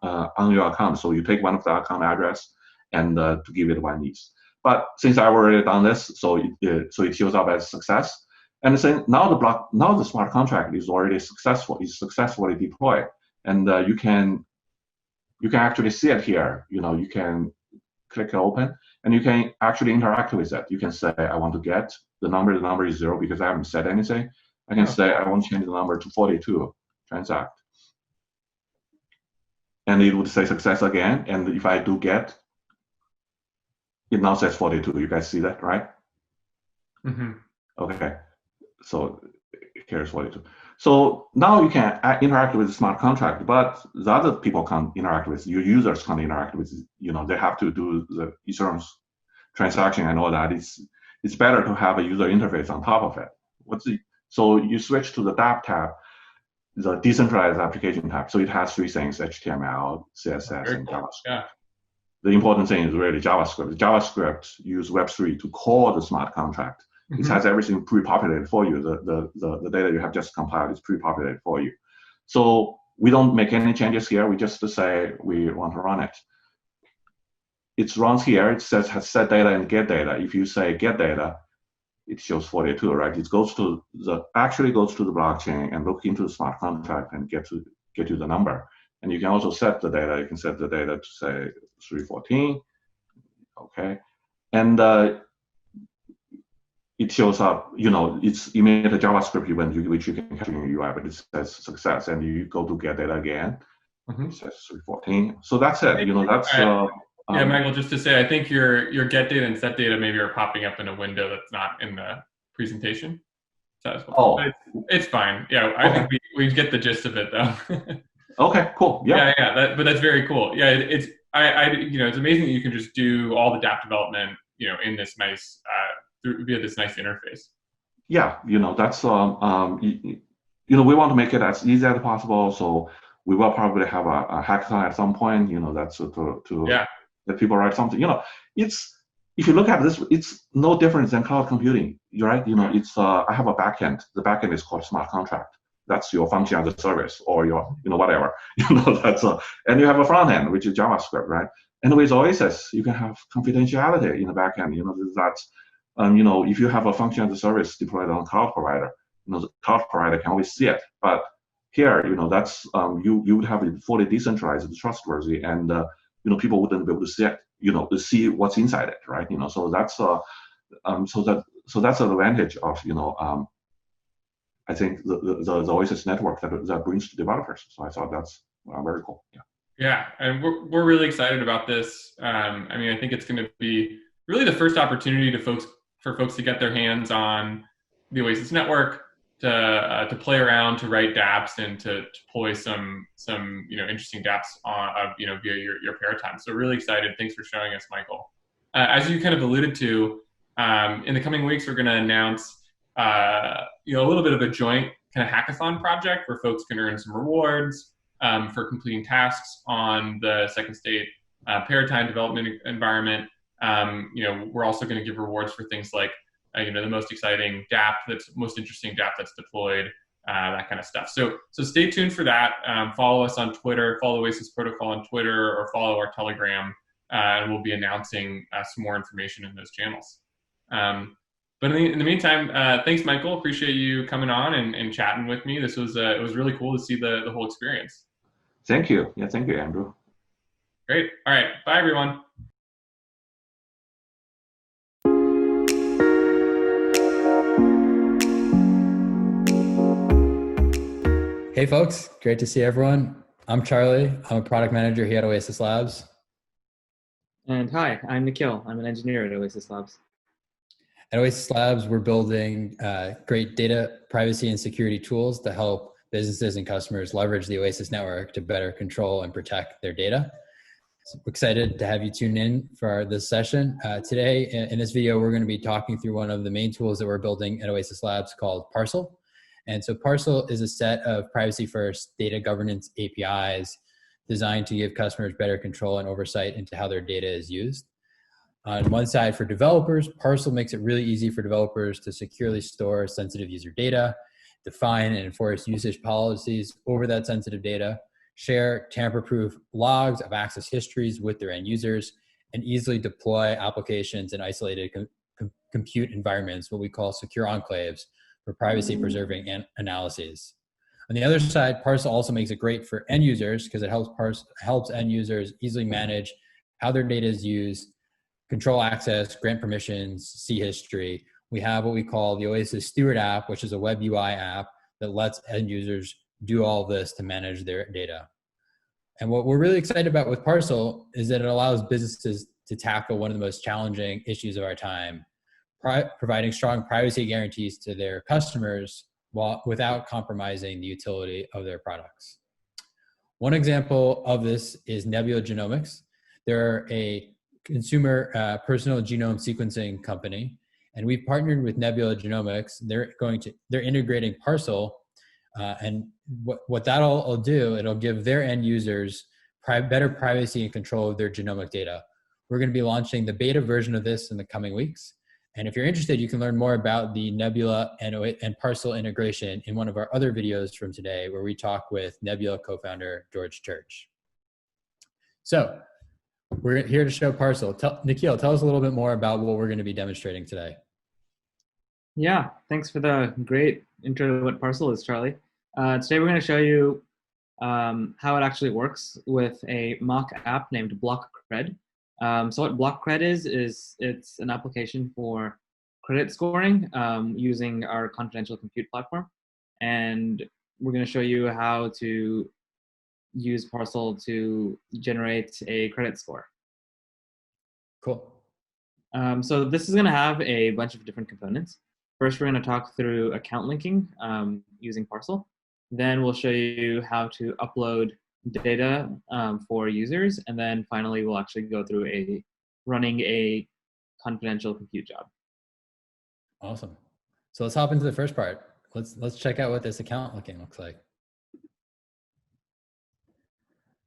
your account. So you take one of the account address and to give it 1 ETH. But since I've already done this, so it shows up as success. And then now the smart contract is already successful. It's successfully deployed, and you can actually see it here. You can click open, and you can actually interact with it. You can say, I want to get the number is 0 because I haven't said anything. I can say, I want to change the number to 42, transact. And it would say success again. And if I do get, it now says 42. You guys see that, right? Mm-hmm. Okay. So here's 42. So now you can interact with the smart contract, but the other people can't interact with, your users can't interact with, they have to do the Ethereum transaction and all that. It's better to have a user interface on top of it. So you switch to the dApp tab, the decentralized application tab. So it has 3 things: HTML, CSS, and JavaScript. Yeah. The important thing is really JavaScript. JavaScript use Web3 to call the smart contract. Mm-hmm. It has everything pre-populated for you. The data you have just compiled is pre-populated for you. So we don't make any changes here. We just say we want to run it. It runs here. It says set data and get data. If you say get data, it shows 42, right? It actually goes to the blockchain and look into the smart contract and get you the number. And you can also set the data. You can set the data to say 314, okay? And it shows up, it's emit a JavaScript event which you can capture in your UI, but it says success, and you go to get data again. Mm-hmm. It says 314. So that's it. That's. Yeah, Michael, just to say, I think your get data and set data maybe are popping up in a window that's not in the presentation. So it's fine. Yeah, I think we get the gist of it though. Okay, cool. Yeah. But that's very cool. Yeah, it's amazing that you can just do all the dApp development, in this nice via this nice interface. Yeah, that's we want to make it as easy as possible. So we will probably have a hackathon at some point. That's to let people write something. It's, if you look at this, it's no different than cloud computing, right? It's I have a backend. The backend is called smart contract. That's your function as a service, or your, whatever. That's and you have a front end, which is JavaScript, right? And with Oasis, you can have confidentiality in the backend. If you have a function as a service deployed on a cloud provider, the cloud provider can always see it. But here, that's you would have it fully decentralized, trustworthy, and people wouldn't be able to see it, to see what's inside it, right? So that's so that's an advantage of I think the Oasis network that brings to developers. So I thought that's very cool. Yeah. Yeah, and we're really excited about this. I think it's going to be really the first opportunity for folks to get their hands on the Oasis network, to play around, to write dApps, and to deploy some interesting dApps via your Paratime. So really excited. Thanks for showing us, Michael. As you kind of alluded to, in the coming weeks, we're going to announce a little bit of a joint kind of hackathon project where folks can earn some rewards for completing tasks on the second state Paratime development environment. We're also going to give rewards for things like the most exciting dApp, most interesting dApp that's deployed, that kind of stuff. So stay tuned for that. Follow us on Twitter, follow Oasis Protocol on Twitter, or follow our Telegram, and we'll be announcing some more information in those channels. But in the meantime, thanks, Michael. Appreciate you coming on and chatting with me. This was it was really cool to see the whole experience. Thank you. Yeah, thank you, Andrew. Great. All right. Bye, everyone. Hey folks, great to see everyone. I'm Charlie. I'm a product manager here at Oasis Labs. And hi, I'm Nikhil. I'm an engineer at Oasis Labs. At Oasis Labs, we're building great data privacy and security tools to help businesses and customers leverage the Oasis network to better control and protect their data. So we're excited to have you tune in for this session. Today, in this video, we're going to be talking through one of the main tools that we're building at Oasis Labs called Parcel. And so Parcel is a set of privacy-first data governance APIs designed to give customers better control and oversight into how their data is used. On one side, for developers, Parcel makes it really easy for developers to securely store sensitive user data, define and enforce usage policies over that sensitive data, share tamper-proof logs of access histories with their end users, and easily deploy applications in isolated compute environments, what we call secure enclaves, for privacy preserving analyses. On the other side, Parcel also makes it great for end users because it helps end users easily manage how their data is used, control access, grant permissions, see history. We have what we call the Oasis Steward app, which is a web UI app that lets end users do all this to manage their data. And what we're really excited about with Parcel is that it allows businesses to tackle one of the most challenging issues of our time, providing strong privacy guarantees to their customers without compromising the utility of their products. One example of this is Nebula Genomics. They're a consumer personal genome sequencing company, and we've partnered with Nebula Genomics. They're integrating Parcel, and what that'll do, it'll give their end users better privacy and control of their genomic data. We're going to be launching the beta version of this in the coming weeks. And if you're interested, you can learn more about the Nebula and Parcel integration in one of our other videos from today, where we talk with Nebula co-founder George Church. So we're here to show Parcel. Nikhil, tell us a little bit more about what we're going to be demonstrating today. Yeah, thanks for the great intro to what Parcel is, Charlie. Today we're going to show you how it actually works with a mock app named BlockCred. So what BlockCred is it's an application for credit scoring using our confidential compute platform. And we're going to show you how to use Parcel to generate a credit score. Cool. So this is going to have a bunch of different components. First, we're going to talk through account linking using Parcel. Then we'll show you how to upload data for users. And then finally, we'll actually go through running a confidential compute job. Awesome. So let's hop into the first part. Let's check out what this account linking looks like.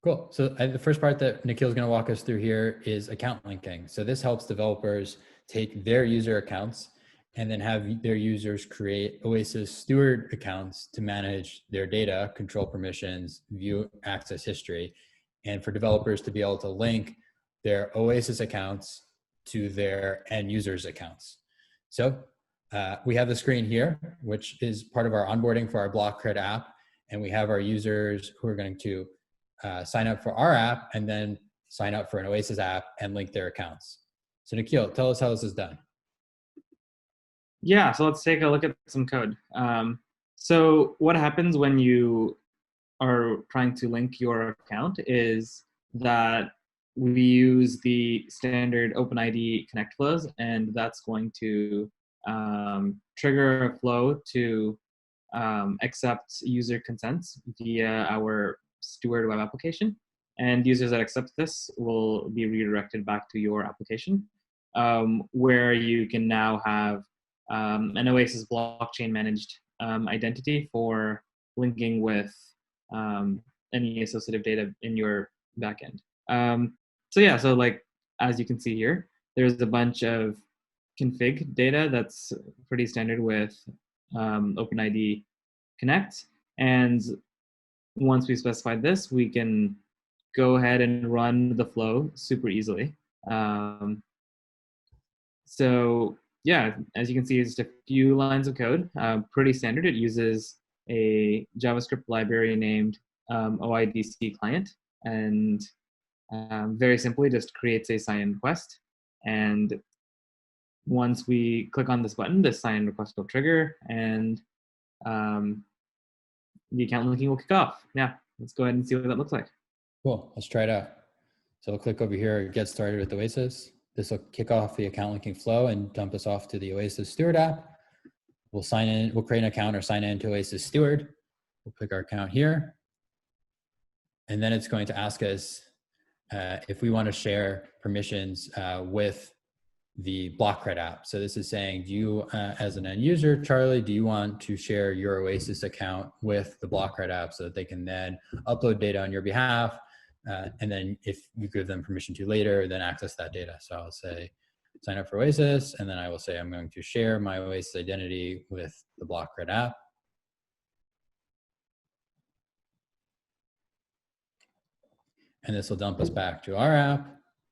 Cool. So the first part that Nikhil is going to walk us through here is account linking. So this helps developers take their user accounts and then have their users create Oasis Steward accounts to manage their data, control permissions, view access history, and for developers to be able to link their Oasis accounts to their end users' accounts. So we have the screen here, which is part of our onboarding for our BlockCred app, and we have our users who are going to sign up for our app and then sign up for an Oasis app and link their accounts. So Nikhil, tell us how this is done. Yeah, so let's take a look at some code. So what happens when you are trying to link your account is that we use the standard OpenID connect flows, and that's going to trigger a flow to accept user consents via our Steward web application. And users that accept this will be redirected back to your application, where you can now have an Oasis blockchain managed identity for linking with any associative data in your backend. So yeah, so like, as you can see here, there's a bunch of config data that's pretty standard with OpenID Connect. And once we specified this, we can go ahead and run the flow super easily. So yeah, as you can see, it's just a few lines of code, pretty standard. It uses a JavaScript library named OIDC client, and very simply just creates a sign-in request. And once we click on this button, this sign-in request will trigger, and the account linking will kick off. Yeah, let's go ahead and see what that looks like. Cool, let's try it out. So we'll click over here, get started with Oasis. This will kick off the account linking flow and dump us off to the Oasis Steward app. We'll sign in, we'll create an account or sign in to Oasis Steward. We'll pick our account here. And then it's going to ask us if we want to share permissions with the BlockCred app. So this is saying, do you, as an end user, Charlie, do you want to share your Oasis account with the BlockCred app so that they can then upload data on your behalf? And then if you give them permission to later, then access that data. So I'll say, sign up for Oasis, and then I will say I'm going to share my Oasis identity with the BlockCred app. And this will dump us back to our app,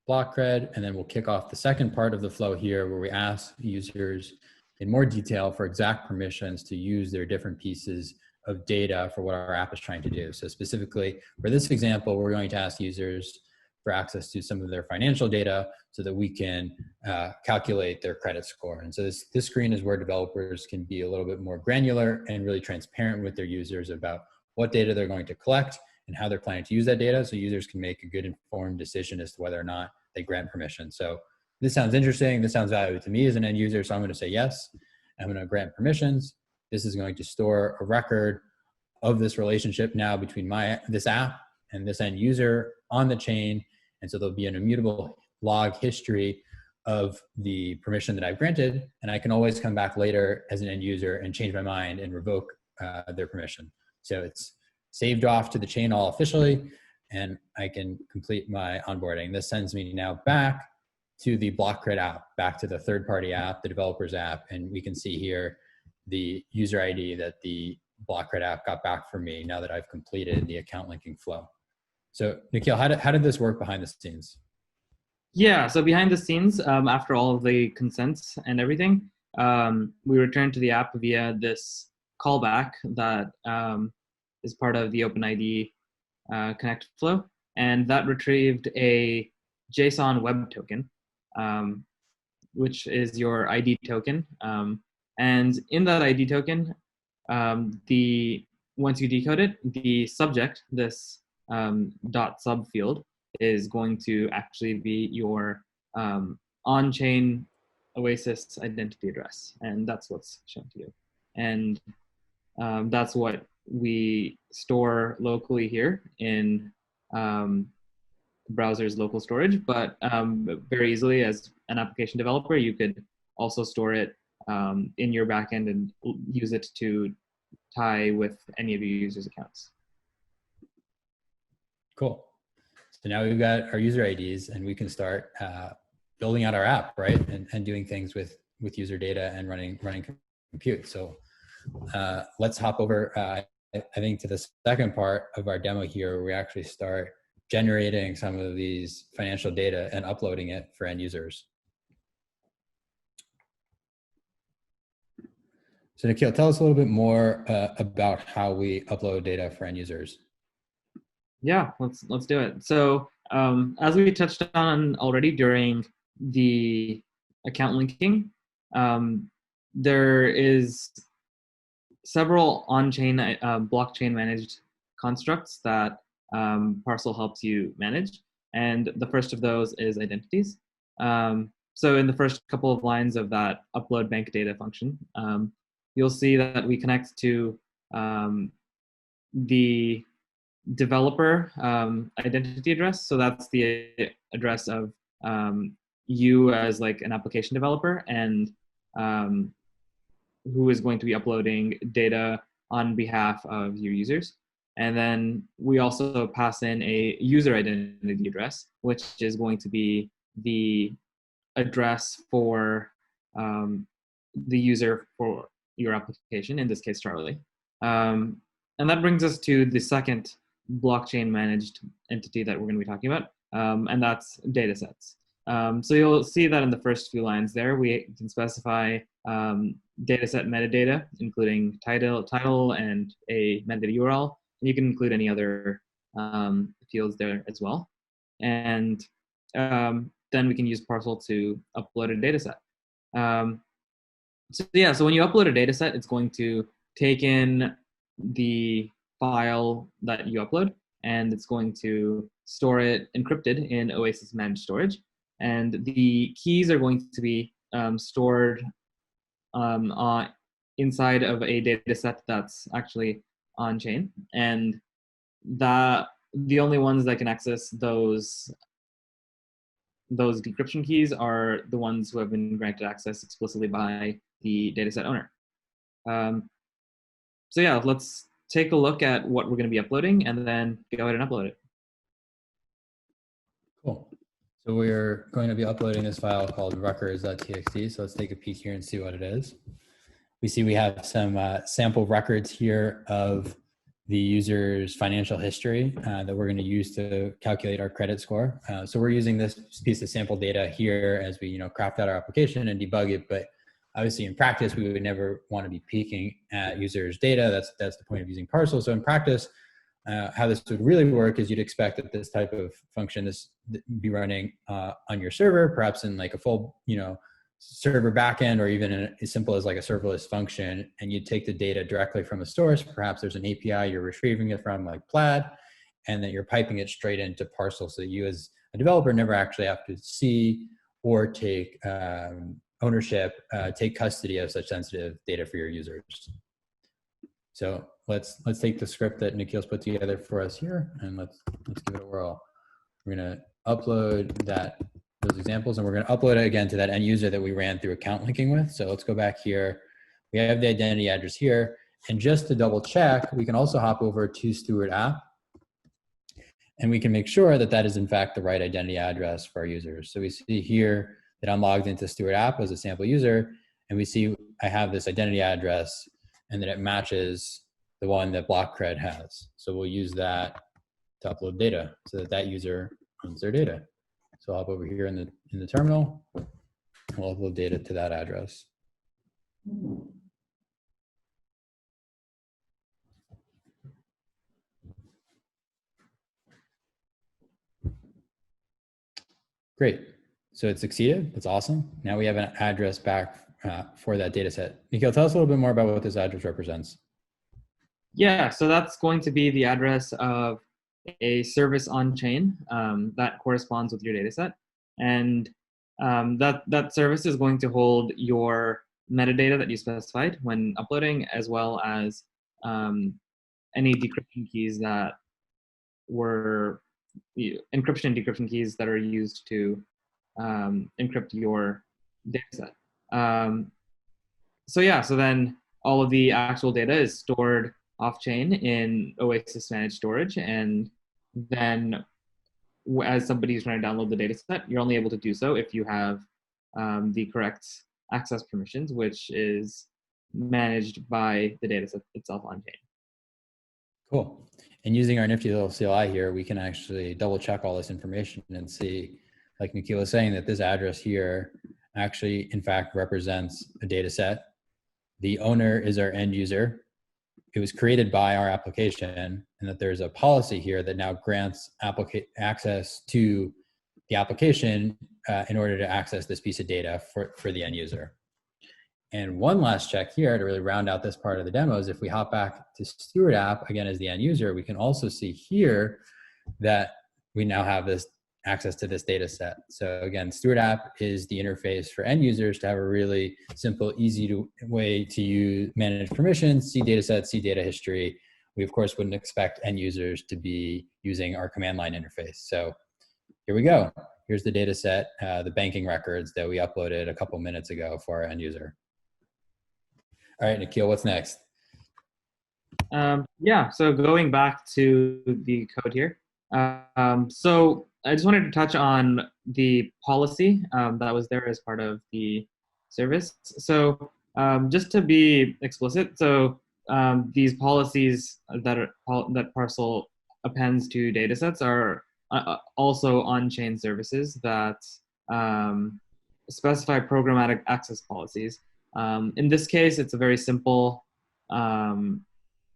BlockCred, and then we'll kick off the second part of the flow here where we ask users in more detail for exact permissions to use their different pieces of data for what our app is trying to do. So specifically for this example, we're going to ask users for access to some of their financial data so that we can calculate their credit score. And so this screen is where developers can be a little bit more granular and really transparent with their users about what data they're going to collect and how they're planning to use that data, so users can make a good informed decision as to whether or not they grant permission. So this sounds interesting, this sounds valuable to me as an end user, so I'm going to say yes. I'm going to grant permissions. This is going to store a record of this relationship now between this app and this end user on the chain. And so there'll be an immutable log history of the permission that I've granted. And I can always come back later as an end user and change my mind and revoke their permission. So it's saved off to the chain all officially, and I can complete my onboarding. This sends me now back to the BlockCred app, back to the third-party app, the developer's app, and we can see here the user ID that the BlockCred app got back from me now that I've completed the account linking flow. So Nikhil, how did this work behind the scenes? Yeah, so behind the scenes, after all of the consents and everything, we returned to the app via this callback that is part of the OpenID Connect flow. And that retrieved a JSON web token, which is your ID token. And in that ID token, once you decode it, the subject, this dot sub field, is going to actually be your on-chain Oasis identity address. And that's what's shown to you. And that's what we store locally here in the browser's local storage, but very easily as an application developer, you could also store it in your backend and use it to tie with any of your users' accounts. Cool. So now we've got our user IDs and we can start building out our app, right? And doing things with user data and running compute. So let's hop over, I think, to the second part of our demo here, where we actually start generating some of these financial data and uploading it for end users. So Nikhil, tell us a little bit more about how we upload data for end users. Yeah, let's do it. So as we touched on already during the account linking, there is several on-chain blockchain managed constructs that Parcel helps you manage. And the first of those is identities. So in the first couple of lines of that upload bank data function, you'll see that we connect to the developer identity address. So that's the address of you as like an application developer and who is going to be uploading data on behalf of your users. And then we also pass in a user identity address, which is going to be the address for the user for your application, in this case, Charlie. And that brings us to the second blockchain managed entity that we're going to be talking about, and that's data sets. So you'll see that in the first few lines there, we can specify dataset metadata, including title and a metadata URL. And you can include any other fields there as well. And then we can use Parcel to upload a dataset. So when you upload a dataset, it's going to take in the file that you upload, and it's going to store it encrypted in Oasis managed storage. And the keys are going to be stored inside of a data set that's actually on chain. And the only ones that can access those decryption keys are the ones who have been granted access explicitly by the dataset owner. So yeah, let's take a look at what we're going to be uploading and then go ahead and upload it. Cool. So we're going to be uploading this file called records.txt. So let's take a peek here and see what it is. We see we have some sample records here of the user's financial history that we're going to use to calculate our credit score. So we're using this piece of sample data here as we craft out our application and debug it. But obviously in practice, we would never want to be peeking at users' data. That's the point of using Parcel. So in practice, how this would really work is you'd expect that this type of function be running on your server, perhaps in like a full, server backend, or even as simple as like a serverless function, and you'd take the data directly from a source. Perhaps there's an API you're retrieving it from, like Plaid, and then you're piping it straight into Parcel, so you as a developer never actually have to see or take ownership, take custody of such sensitive data for your users. So let's take the script that Nikhil's put together for us here, and let's give it a whirl. We're gonna upload those examples, and we're gonna upload it again to that end user that we ran through account linking with. So let's go back here. We have the identity address here, and just to double check, we can also hop over to Steward app, and we can make sure that that is in fact the right identity address for our users. So we see here that I'm logged into Steward app as a sample user, and we see I have this identity address, and then it matches the one that BlockCred has. So we'll use that to upload data so that user owns their data. So I'll hop over here in the terminal, and we'll upload data to that address. Great. So it succeeded. That's awesome. Now we have an address back for that data set. Nikhil, tell us a little bit more about what this address represents. Yeah, so that's going to be the address of a service on chain that corresponds with your data set. And that service is going to hold your metadata that you specified when uploading, as well as any decryption keys that were encryption and decryption keys that are used to encrypt your data set. So yeah, so then all of the actual data is stored off-chain in Oasis managed storage, and then as somebody is trying to download the data set, you're only able to do so if you have the correct access permissions, which is managed by the data set itself on-chain. Cool. And using our nifty little CLI here, we can actually double check all this information and see, like Nikhil was saying, that this address here actually, in fact, represents a data set. The owner is our end user. It was created by our application, and that there's a policy here that now grants access to the application in order to access this piece of data for the end user. And one last check here to really round out this part of the demo is if we hop back to Steward app, again, as the end user, we can also see here that we now have this access to this data set. So again, Steward app is the interface for end users to have a really simple, easy way to manage permissions, see data sets, see data history. We of course wouldn't expect end users to be using our command line interface. So here we go. Here's the data set, the banking records that we uploaded a couple minutes ago for our end user. All right, Nikhil, what's next? Yeah, so going back to the code here. So I just wanted to touch on the policy that was there as part of the service. So just to be explicit, so these policies that Parcel appends to datasets are also on-chain services that specify programmatic access policies. In this case, it's a very simple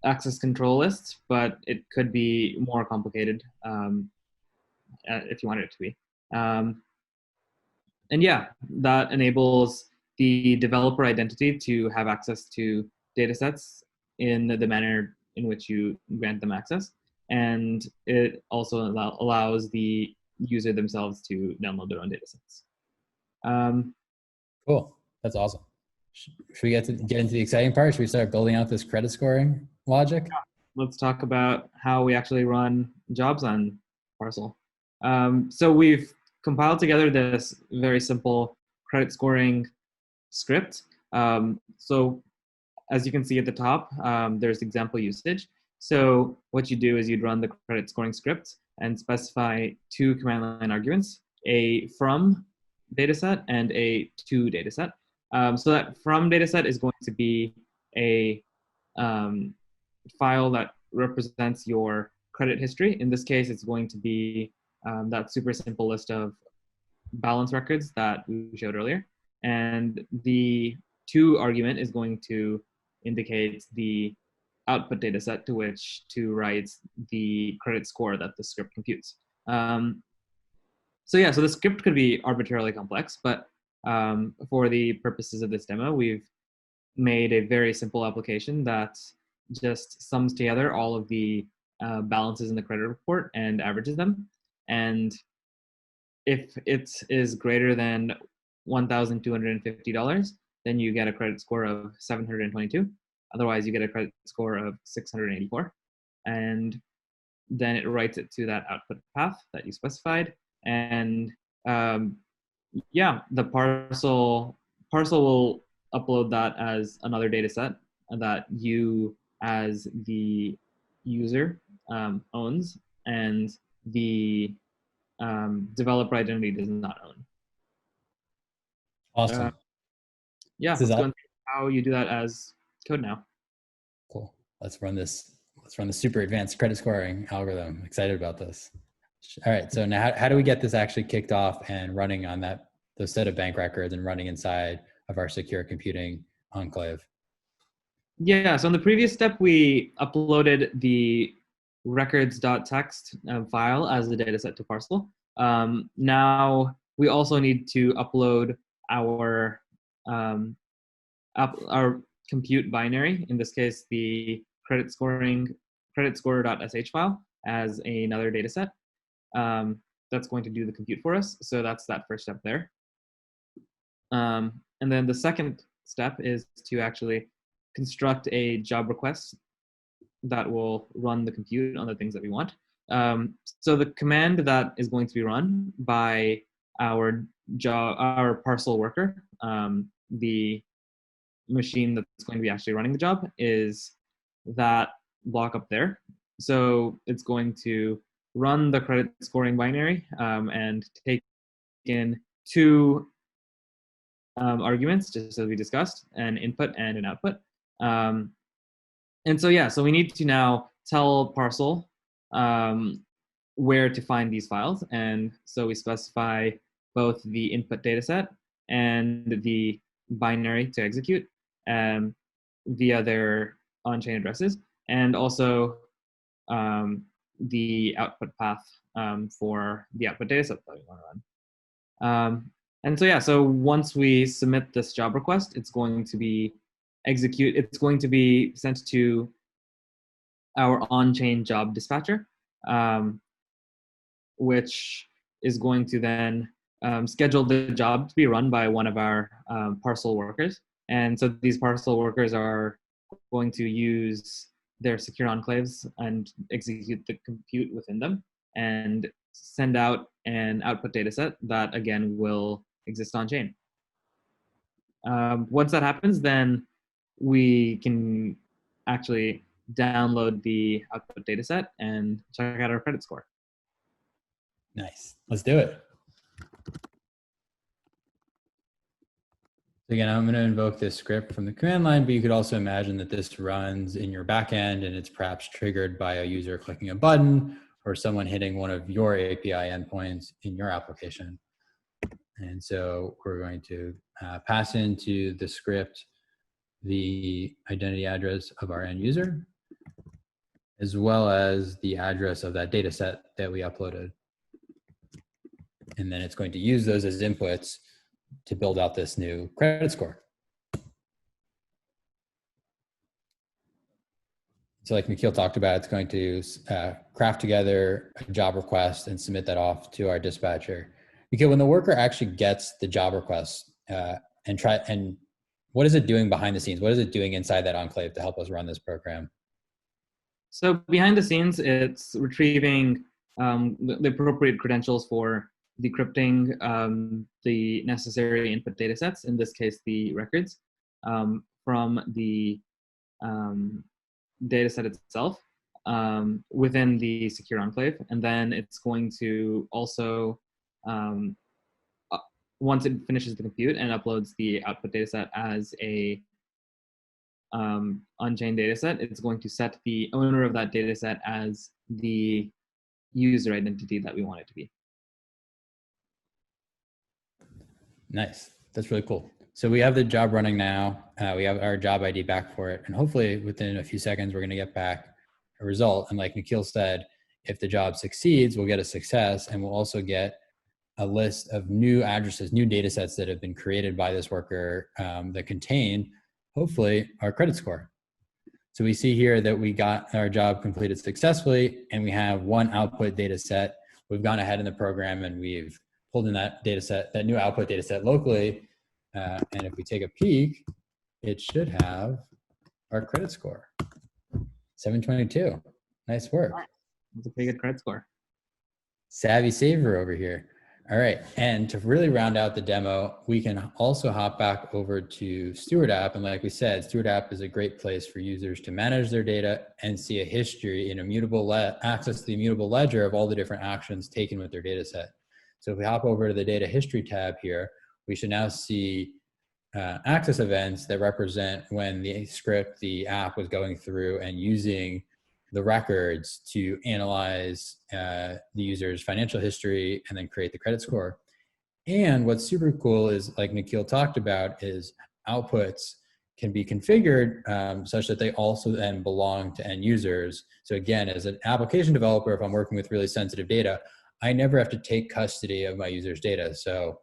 access control list, but it could be more complicated if you want it to be. And yeah, that enables the developer identity to have access to datasets in the manner in which you grant them access. And it also allows the user themselves to download their own datasets. Cool, that's awesome. Should we get into the exciting part? Should we start building out this credit scoring logic? Let's talk about how we actually run jobs on Parcel. So we've compiled together this very simple credit scoring script. So as you can see at the top, there's example usage. So what you do is you'd run the credit scoring script and specify two command line arguments, a from dataset and a to dataset. So that from dataset is going to be a file that represents your credit history. In this case, it's going to be that super simple list of balance records that we showed earlier. And the to argument is going to indicate the output data set to which to write the credit score that the script computes. So yeah, so the script could be arbitrarily complex, but for the purposes of this demo, we've made a very simple application that just sums together all of the balances in the credit report and averages them. And if it is greater than $1,250, then you get a credit score of 722. Otherwise, you get a credit score of 684. And then it writes it to that output path that you specified. And yeah, the parcel will upload that as another data set that you as the user owns, and the developer identity does not own. Awesome. Yeah, let's go into how you do that as code now. Cool. Let's run this super advanced credit scoring algorithm. Excited about this. All right. So now how do we get this actually kicked off and running on those set of bank records and running inside of our secure computing enclave? Yeah. So in the previous step, we uploaded the records.txt file as the data set to Parcel. Now we also need to upload our compute binary, in this case, the credit score.sh file, as another data set. That's going to do the compute for us. So that's that first step there. And then the second step is to actually construct a job request that will run the compute on the things that we want. So the command that is going to be run by our parcel worker, the machine that's going to be actually running the job, is that block up there. So it's going to run the credit scoring binary and take in two arguments, just as we discussed, an input and an output. And so yeah, so we need to now tell Parcel where to find these files. And so we specify both the input data set and the binary to execute via their on-chain addresses, and also the output path for the output data set that we want to run. And so yeah, so once we submit this job request, it's going to be sent to our on-chain job dispatcher, which is going to then schedule the job to be run by one of our Parcel workers. And so these Parcel workers are going to use their secure enclaves and execute the compute within them and send out an output data set that, again, will exist on chain. Once that happens, then we can actually download the output data set and check out our credit score. Nice. Let's do it. So again, I'm going to invoke this script from the command line, but you could also imagine that this runs in your backend and it's perhaps triggered by a user clicking a button or someone hitting one of your API endpoints in your application. And so we're going to pass into the script the identity address of our end user, as well as the address of that data set that we uploaded. And then it's going to use those as inputs to build out this new credit score. So like Nikhil talked about, it's going to craft together a job request and submit that off to our dispatcher. Because when the worker actually gets the job request and what is it doing behind the scenes? What is it doing inside that enclave to help us run this program? So behind the scenes, it's retrieving the appropriate credentials for decrypting the necessary input data sets, in this case, the records, from the data set itself within the secure enclave. And then it's going to also, once it finishes the compute and uploads the output data set as a on-chain data set, it's going to set the owner of that data set as the user identity that we want it to be. Nice. That's really cool. So we have the job running now. We have our job ID back for it. And hopefully within a few seconds, we're going to get back a result. And like Nikhil said, if the job succeeds, we'll get a success, and we'll also get a list of new addresses, new data sets that have been created by this worker that contain, hopefully, our credit score. So we see here that we got our job completed successfully, and we have one output data set. We've gone ahead in the program and we've pulled in that data set, that new output data set locally. And if we take a peek, it should have our credit score, 722. Nice work. That's a pretty good credit score. Savvy saver over here. All right, and to really round out the demo, we can also hop back over to Steward App. And like we said, Steward App is a great place for users to manage their data and see a history in access to the immutable ledger of all the different actions taken with their data set. So if we hop over to the data history tab here, we should now see access events that represent when the script, the app was going through and using the records to analyze the user's financial history and then create the credit score. And what's super cool is, like Nikhil talked about, is outputs can be configured such that they also then belong to end users. So again, as an application developer, if I'm working with really sensitive data, I never have to take custody of my user's data. So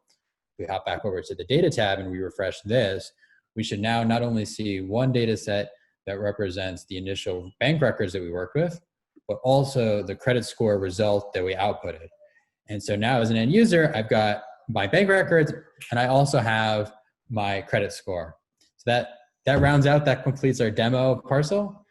if we hop back over to the data tab and we refresh this, we should now not only see one data set that represents the initial bank records that we worked with, but also the credit score result that we outputted. And so now as an end user, I've got my bank records and I also have my credit score. So that rounds out, that completes our demo of Parcel.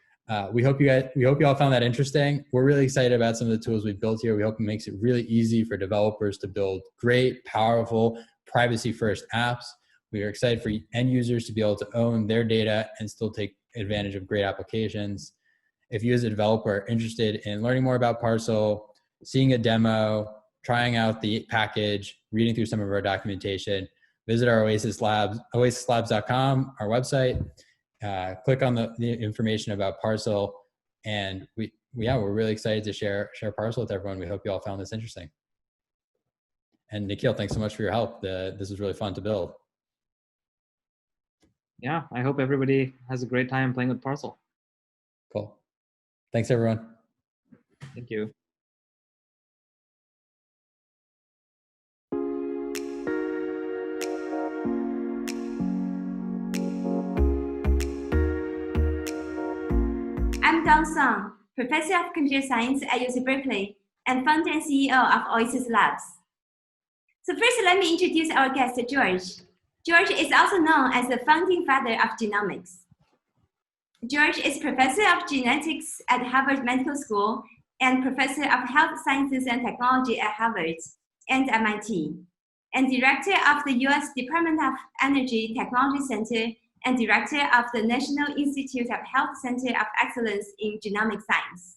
We hope you all found that interesting. We're really excited about some of the tools we've built here. We hope it makes it really easy for developers to build great, powerful, privacy-first apps. We are excited for end users to be able to own their data and still take advantage of great applications. If you as a developer are interested in learning more about Parcel, seeing a demo, trying out the package, reading through some of our documentation, visit our Oasis Labs, oasislabs.com, our website. Click on the information about Parcel, and we're really excited to share Parcel with everyone. We hope you all found this interesting. And Nikhil, thanks so much for your help. This was really fun to build. Yeah, I hope everybody has a great time playing with Parcel. Cool. Thanks, everyone. Thank you. I'm Dong Song, Professor of Computer Science at UC Berkeley and founder and CEO of Oasis Labs. So first, let me introduce our guest, George. George is also known as the founding father of genomics. George is Professor of Genetics at Harvard Medical School and Professor of Health Sciences and Technology at Harvard and MIT, and Director of the U.S. Department of Energy Technology Center and Director of the National Institute of Health Center of Excellence in Genomic Science.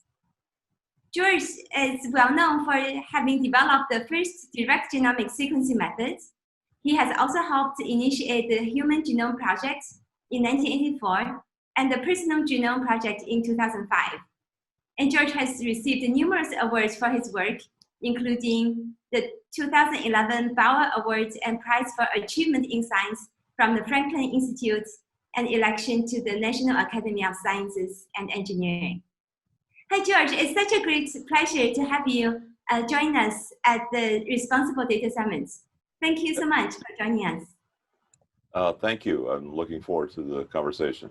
George is well known for having developed the first direct genomic sequencing methods. He has also helped initiate the Human Genome Project in 1984 and the Personal Genome Project in 2005. And George has received numerous awards for his work, including the 2011 Bauer Award and Prize for Achievement in Science from the Franklin Institute, and election to the National Academy of Sciences and Engineering. Hi, George. It's such a great pleasure to have you join us at the Responsible Data Summit. Thank you so much for joining us. Thank you. I'm looking forward to the conversation.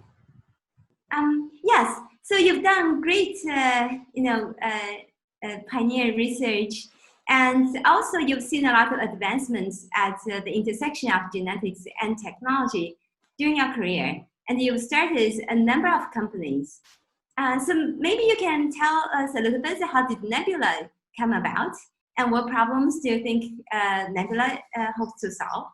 Yes. So you've done great, pioneer research, and also you've seen a lot of advancements at the intersection of genetics and technology during your career, and you've started a number of companies. So maybe you can tell us a little bit, how did Nebula come about, and what problems do you think Nebula hopes to solve?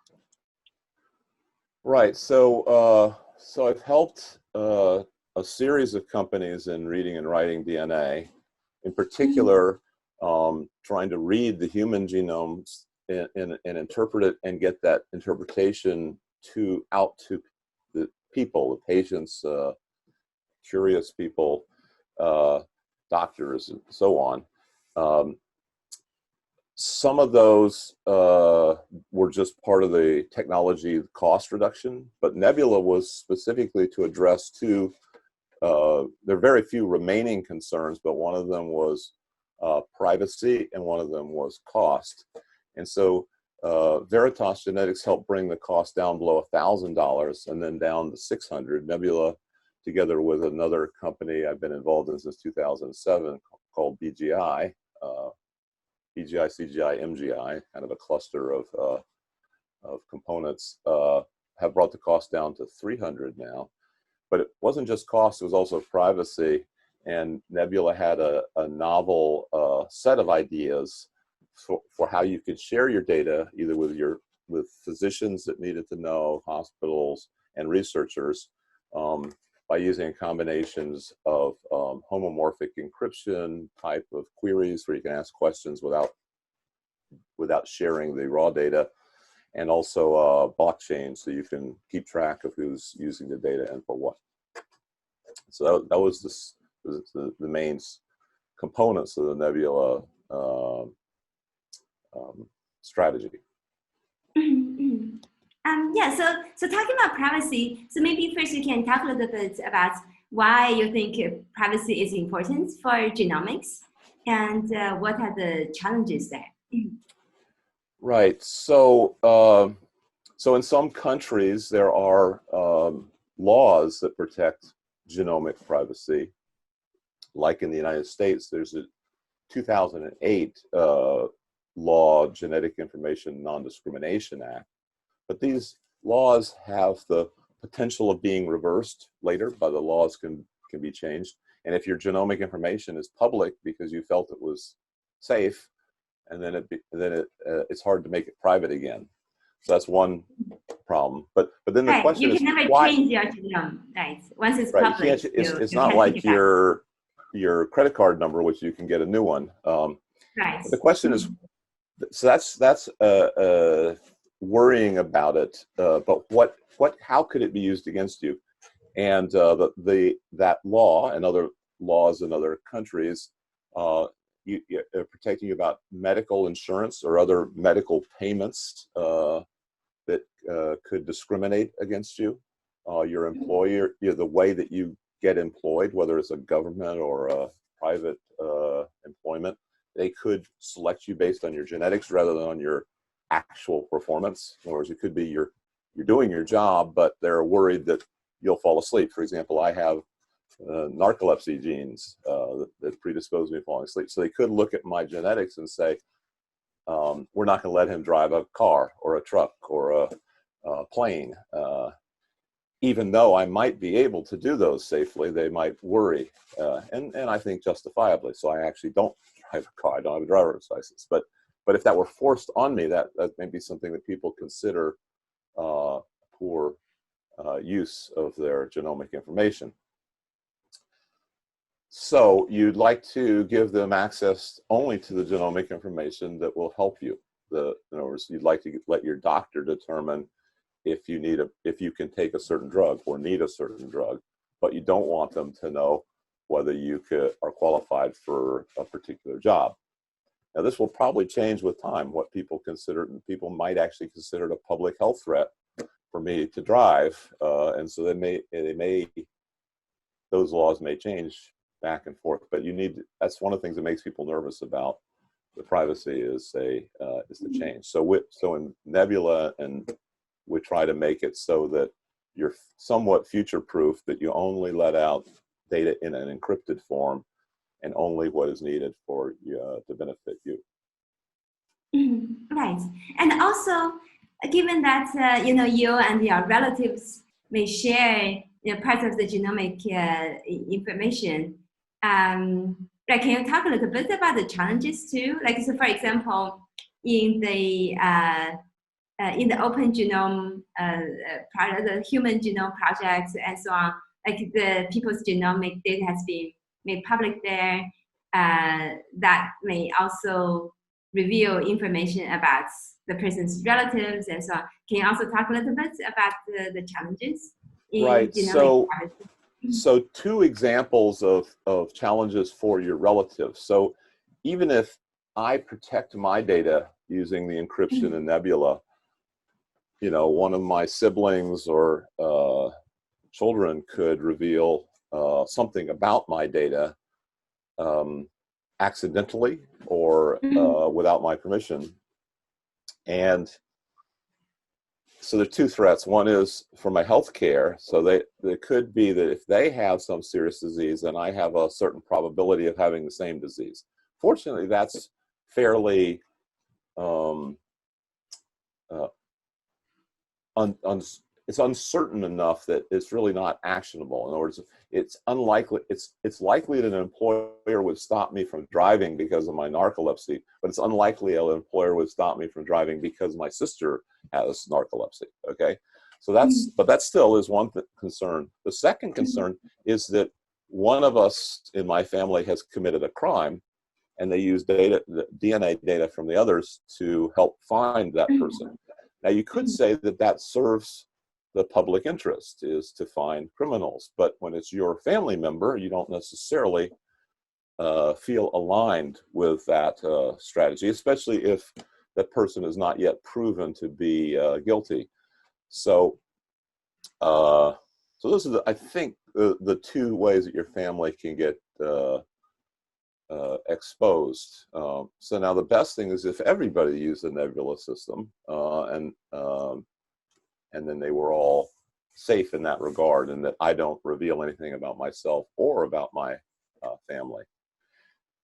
Right. So I've helped a series of companies in reading and writing DNA, in particular, trying to read the human genome and interpret it and get that interpretation out to the people, the patients, curious people, doctors, and so on. some of those were just part of the technology cost reduction, but Nebula was specifically to address two, there are very few remaining concerns, but one of them was privacy and one of them was cost. And so Veritas Genetics helped bring the cost down below $1,000 and then down to $600. Nebula, together with another company I've been involved in since 2007 called BGI, BGI, CGI, MGI, kind of a cluster of components, have brought the cost down to $300 now. But it wasn't just cost, it was also privacy. And Nebula had a novel set of ideas for how you could share your data, either with physicians that needed to know, hospitals, and researchers, by using combinations of homomorphic encryption type of queries where you can ask questions without sharing the raw data, and also blockchain, so you can keep track of who's using the data and for what. So that was the main components of the Nebula strategy. Yeah, so talking about privacy, so maybe first you can talk a little bit about why you think privacy is important for genomics, and what are the challenges there? Right. So, so in some countries there are laws that protect genomic privacy. Like in the United States, there's a 2008 law, Genetic Information Non-Discrimination Act. But these laws have the potential of being reversed later, but the laws can be changed. And if your genomic information is public because you felt it was safe, and then it's hard to make it private again. So that's one problem. But then the question is, you can never change your genome, right? Once it's right, public, it's not like your credit card number, which you can get a new one. Right. The question is, so that's worrying about it. But how could it be used against you? And that law and other laws in other countries, you're protecting you about medical insurance or other medical payments that could discriminate against you. Your employer, the way that you get employed, whether it's a government or a private employment, they could select you based on your genetics rather than on your actual performance. In other words, it could be you're doing your job, but they're worried that you'll fall asleep. For example, I have narcolepsy genes that predispose me to falling asleep. So they could look at my genetics and say, we're not going to let him drive a car or a truck or a plane. Even though I might be able to do those safely, they might worry, and I think justifiably. So I actually don't drive a car. I don't have a driver's license. But if that were forced on me, that may be something that people consider poor use of their genomic information. So you'd like to give them access only to the genomic information that will help you. In other words, you'd like to let your doctor determine if you can take a certain drug or need a certain drug, but you don't want them to know whether you are qualified for a particular job. Now, this will probably change with time. What people might actually consider it a public health threat for me to drive, and so those laws may change back and forth. But that's one of the things that makes people nervous about the privacy is the change. So in Nebula, and we try to make it so that you're somewhat future-proof, that you only let out data in an encrypted form and only what is needed for you to benefit you. Right, and also given that you and your relatives may share parts of the genomic information, like, can you talk a little bit about the challenges too? Like, so for example, in the Open Genome part of the Human Genome Project and so on, like the people's genomic data has been made public there, that may also reveal information about the person's relatives and so on. Can you also talk a little bit about the challenges in genomic privacy? So two examples of challenges for your relatives. So even if I protect my data using the encryption in Nebula, you know, one of my siblings or children could reveal something about my data accidentally or without my permission. And so there are two threats. One is for my health care. So it could be that if they have some serious disease, then I have a certain probability of having the same disease. Fortunately, that's fairly it's uncertain enough that it's really not actionable. In other words, it's unlikely. It's likely that an employer would stop me from driving because of my narcolepsy, but it's unlikely an employer would stop me from driving because my sister has narcolepsy. Okay, so that still is one concern. The second concern is that one of us in my family has committed a crime, and they use DNA data from the others to help find that person. Now, you could say that that serves the public interest, is to find criminals. But when it's your family member, you don't necessarily feel aligned with that strategy, especially if that person is not yet proven to be guilty. So, so those are, I think, the two ways that your family can get exposed. So now the best thing is if everybody used the Nebula system and then they were all safe in that regard, and that I don't reveal anything about myself or about my family.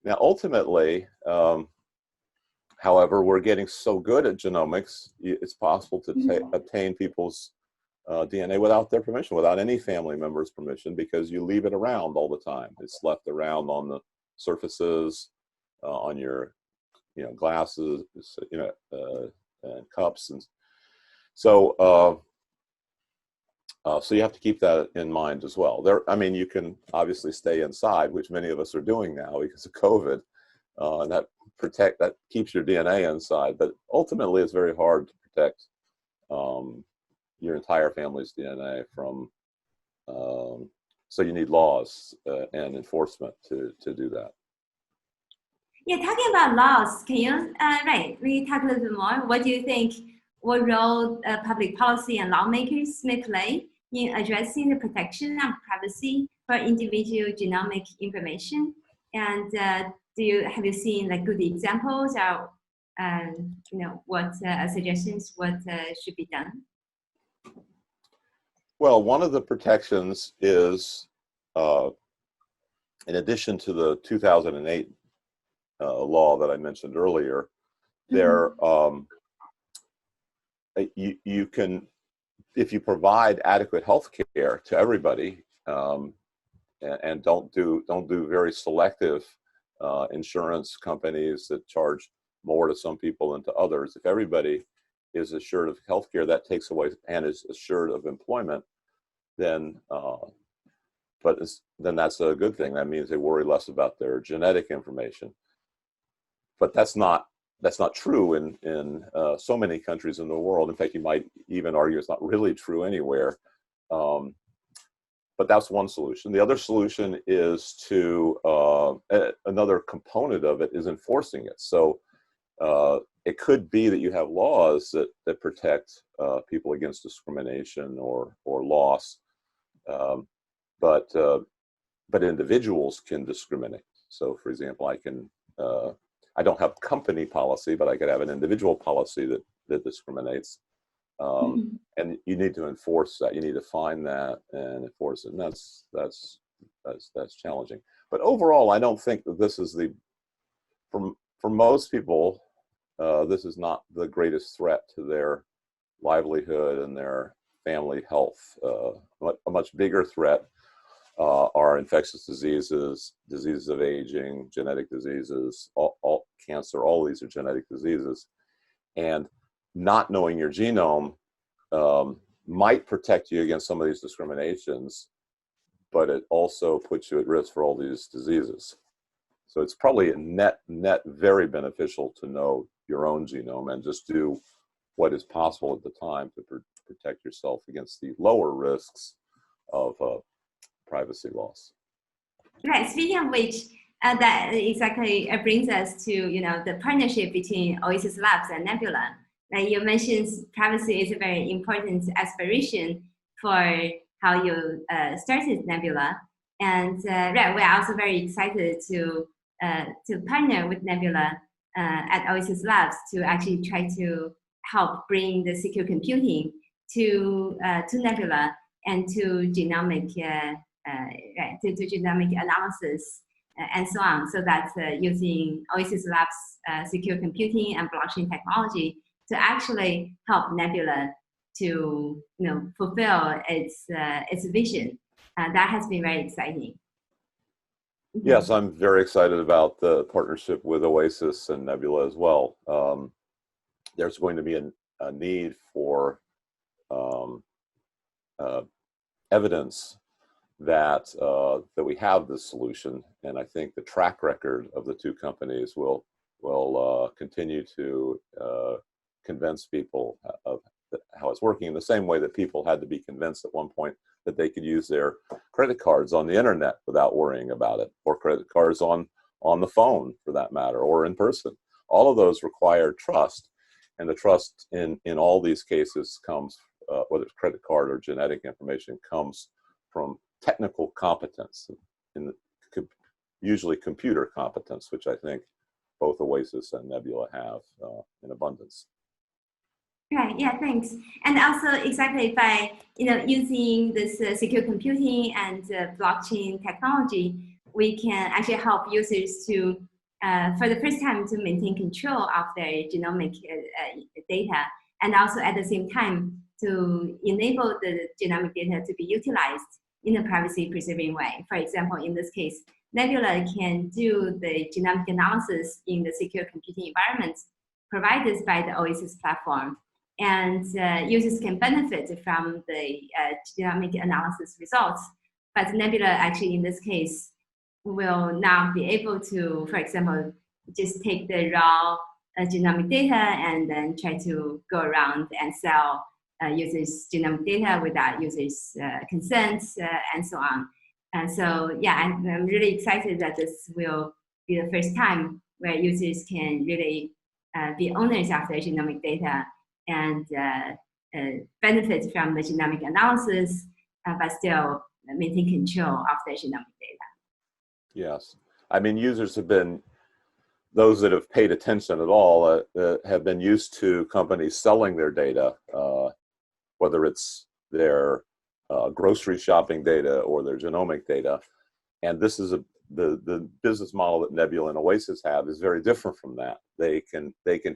Now, ultimately, however, we're getting so good at genomics, it's possible to obtain people's DNA without their permission, without any family member's permission, because you leave it around all the time. It's left around on the surfaces, on your, glasses, and cups, and so so you have to keep that in mind as well. I mean, you can obviously stay inside, which many of us are doing now because of COVID, and that keeps your DNA inside. But ultimately, it's very hard to protect your entire family's DNA from. So you need laws and enforcement to do that. Yeah, talking about laws, can you we talk a little bit more? What do you think? What role public policy and lawmakers may play in addressing the protection of privacy for individual genomic information? And have you seen like good examples or what suggestions what should be done? Well, one of the protections is, in addition to the 2008 law that I mentioned earlier, there you can, if you provide adequate health care to everybody, and don't do very selective insurance companies that charge more to some people than to others. If everybody is assured of health care, that takes away and is assured of employment, then then that's a good thing. That means they worry less about their genetic information. But that's not true in so many countries in the world. In fact, you might even argue it's not really true anywhere. But that's one solution. The other solution is to, another component of it is enforcing it. So it could be that you have laws that protect people against discrimination or loss, but individuals can discriminate. So, for example, I don't have company policy, but I could have an individual policy that discriminates. And you need to enforce that. You need to find that and enforce it. And that's challenging. But overall, I don't think that this is for most people, this is not the greatest threat to their livelihood and their family health. A much bigger threat are infectious diseases, diseases of aging, genetic diseases, all cancer. All these are genetic diseases, and not knowing your genome might protect you against some of these discriminations, but it also puts you at risk for all these diseases. So it's probably net very beneficial to know your own genome and just do what is possible at the time to protect yourself against the lower risks of privacy loss. Right. Speaking of which, that exactly brings us to the partnership between Oasis Labs and Nebula. Like you mentioned, privacy is a very important aspiration for how you started Nebula, and right, we're also very excited to partner with Nebula at Oasis Labs to actually try to help bring the secure computing to Nebula and to genomic genomic analysis and so on, so that using Oasis Labs secure computing and blockchain technology to actually help Nebula to fulfill its vision. That has been very exciting. Yes, I'm very excited about the partnership with Oasis and Nebula as well. There's going to be a need for evidence that we have this solution, and I think the track record of the two companies will continue to convince people of how it's working in the same way that people had to be convinced at one point that they could use their credit cards on the internet without worrying about it, or credit cards on the phone for that matter, or in person. All of those require trust, and the trust in all these cases comes, whether it's credit card or genetic information, comes from technical competence, usually computer competence, which I think both Oasis and Nebula have in abundance. Right. Yeah. Thanks. And also, exactly by using this secure computing and blockchain technology, we can actually help users to, for the first time, to maintain control of their genomic data, and also at the same time to enable the genomic data to be utilized in a privacy-preserving way. For example, in this case, Nebula can do the genomic analysis in the secure computing environment provided by the Oasis platform. And users can benefit from the genomic analysis results. But Nebula actually, in this case, will not be able to, for example, just take the raw genomic data and then try to go around and sell users' genomic data without users' consent and so on. And so, yeah, I'm really excited that this will be the first time where users can really be owners of their genomic data and benefit from the genomic analysis, but still maintain control of their genomic data. Yes. I mean, users have been, those that have paid attention at all, have been used to companies selling their data, whether it's their grocery shopping data or their genomic data. And this is the business model that Nebula and Oasis have is very different from that. They can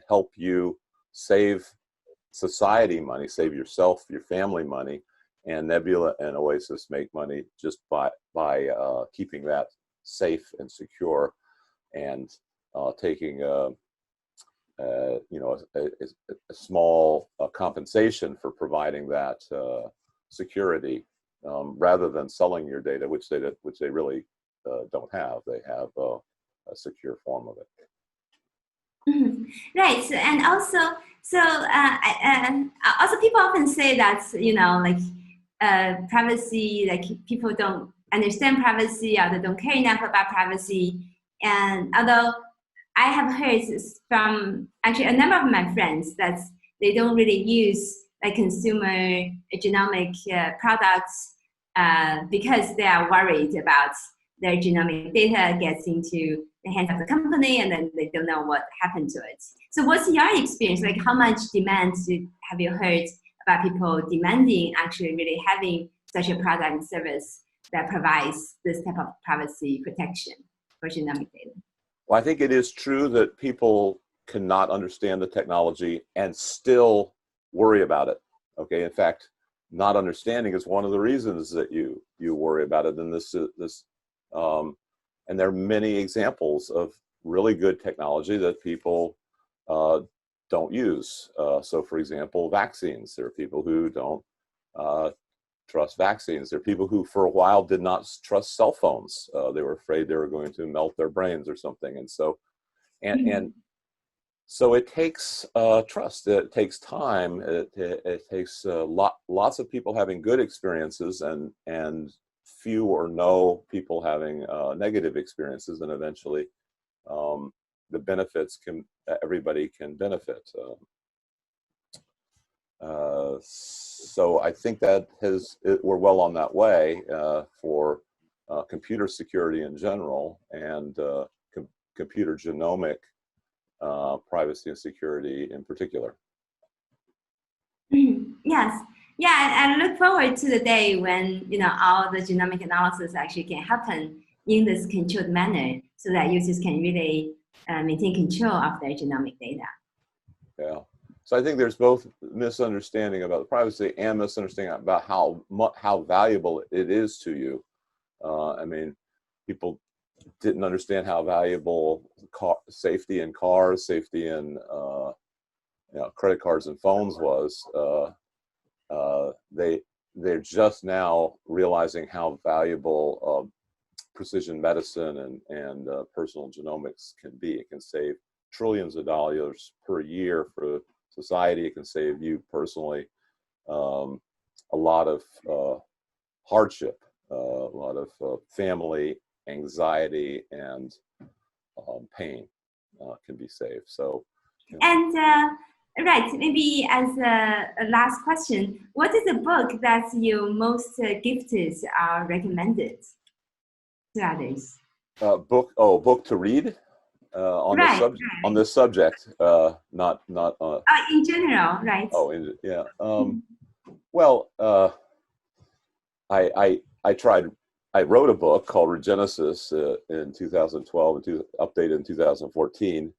help you save society money, save yourself, your family money, and Nebula and Oasis make money just by keeping that safe and secure, and taking a small compensation for providing that security, rather than selling your data, which they really don't have. They have a secure form of it. Mm-hmm. Right. So, and also, also people often say that privacy, like people don't understand privacy, or they don't care enough about privacy. And although I have heard from actually a number of my friends that they don't really use like consumer genomic products because they are worried about their genomic data gets into the hands of the company and then they don't know what happened to it. So what's your experience? Like how much demand have you heard about people demanding actually really having such a product and service that provides this type of privacy protection for genomic data? Well, I think it is true that people cannot understand the technology and still worry about it. Okay, in fact, not understanding is one of the reasons that you worry about it. And and there are many examples of really good technology that people don't use. So, for example, vaccines. There are people who don't trust vaccines. There are people who, for a while, did not trust cell phones. They were afraid they were going to melt their brains or something. And so, so it takes trust. It takes time. It takes lots of people having good experiences and few or no people having negative experiences, and eventually the benefits everybody can benefit. So I think that we're well on that way for computer security in general, and computer genomic privacy and security in particular. Yes. Yeah, I look forward to the day when all the genomic analysis actually can happen in this controlled manner, so that users can really maintain control of their genomic data. Yeah. So I think there's both misunderstanding about the privacy and misunderstanding about how valuable it is to you. I mean, people didn't understand how valuable safety in cars, safety in credit cards and phones was. They're just now realizing how valuable precision medicine and personal genomics can be. It can save trillions of dollars per year for society. It can save you personally a lot of hardship, a lot of family anxiety and pain can be saved. So, and right, maybe as a last question, what is the book that you most gifted or recommended to others? Book to read on this subject, not in general, right? Yeah. Well, I wrote a book called Regenesis in 2012 and updated in 2014,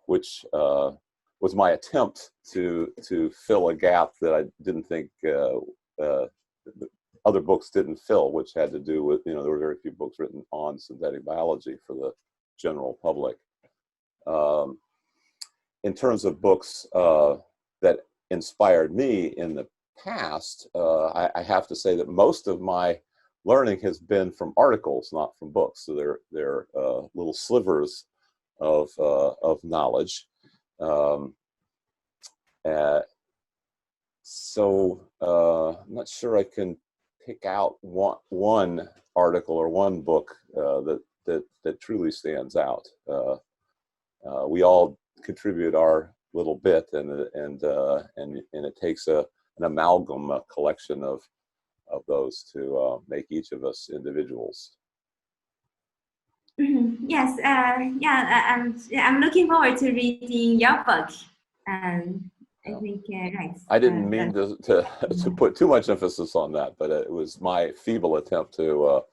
which was my attempt to fill a gap that I didn't think other books didn't fill, which had to do with, there were very few books written on synthetic biology for the general public. In terms of books that inspired me in the past, I have to say that most of my learning has been from articles, not from books. So they're little slivers of knowledge. So I'm not sure I can pick out one article or one book that truly stands out. We all contribute our little bit, and it takes an amalgam, a collection of those to make each of us individuals. Yes, I'm looking forward to reading your book. I think right. I didn't mean to put too much emphasis on that, but it was my feeble attempt to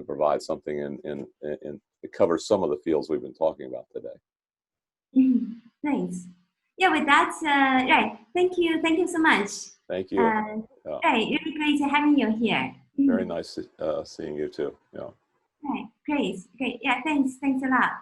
provide something in it covers some of the fields we've been talking about today. Thanks. Yeah, with that, right. Thank you so much. Thank you. Right, really great having you here. Very nice seeing you too. Yeah. Right, great. Yeah, thanks a lot.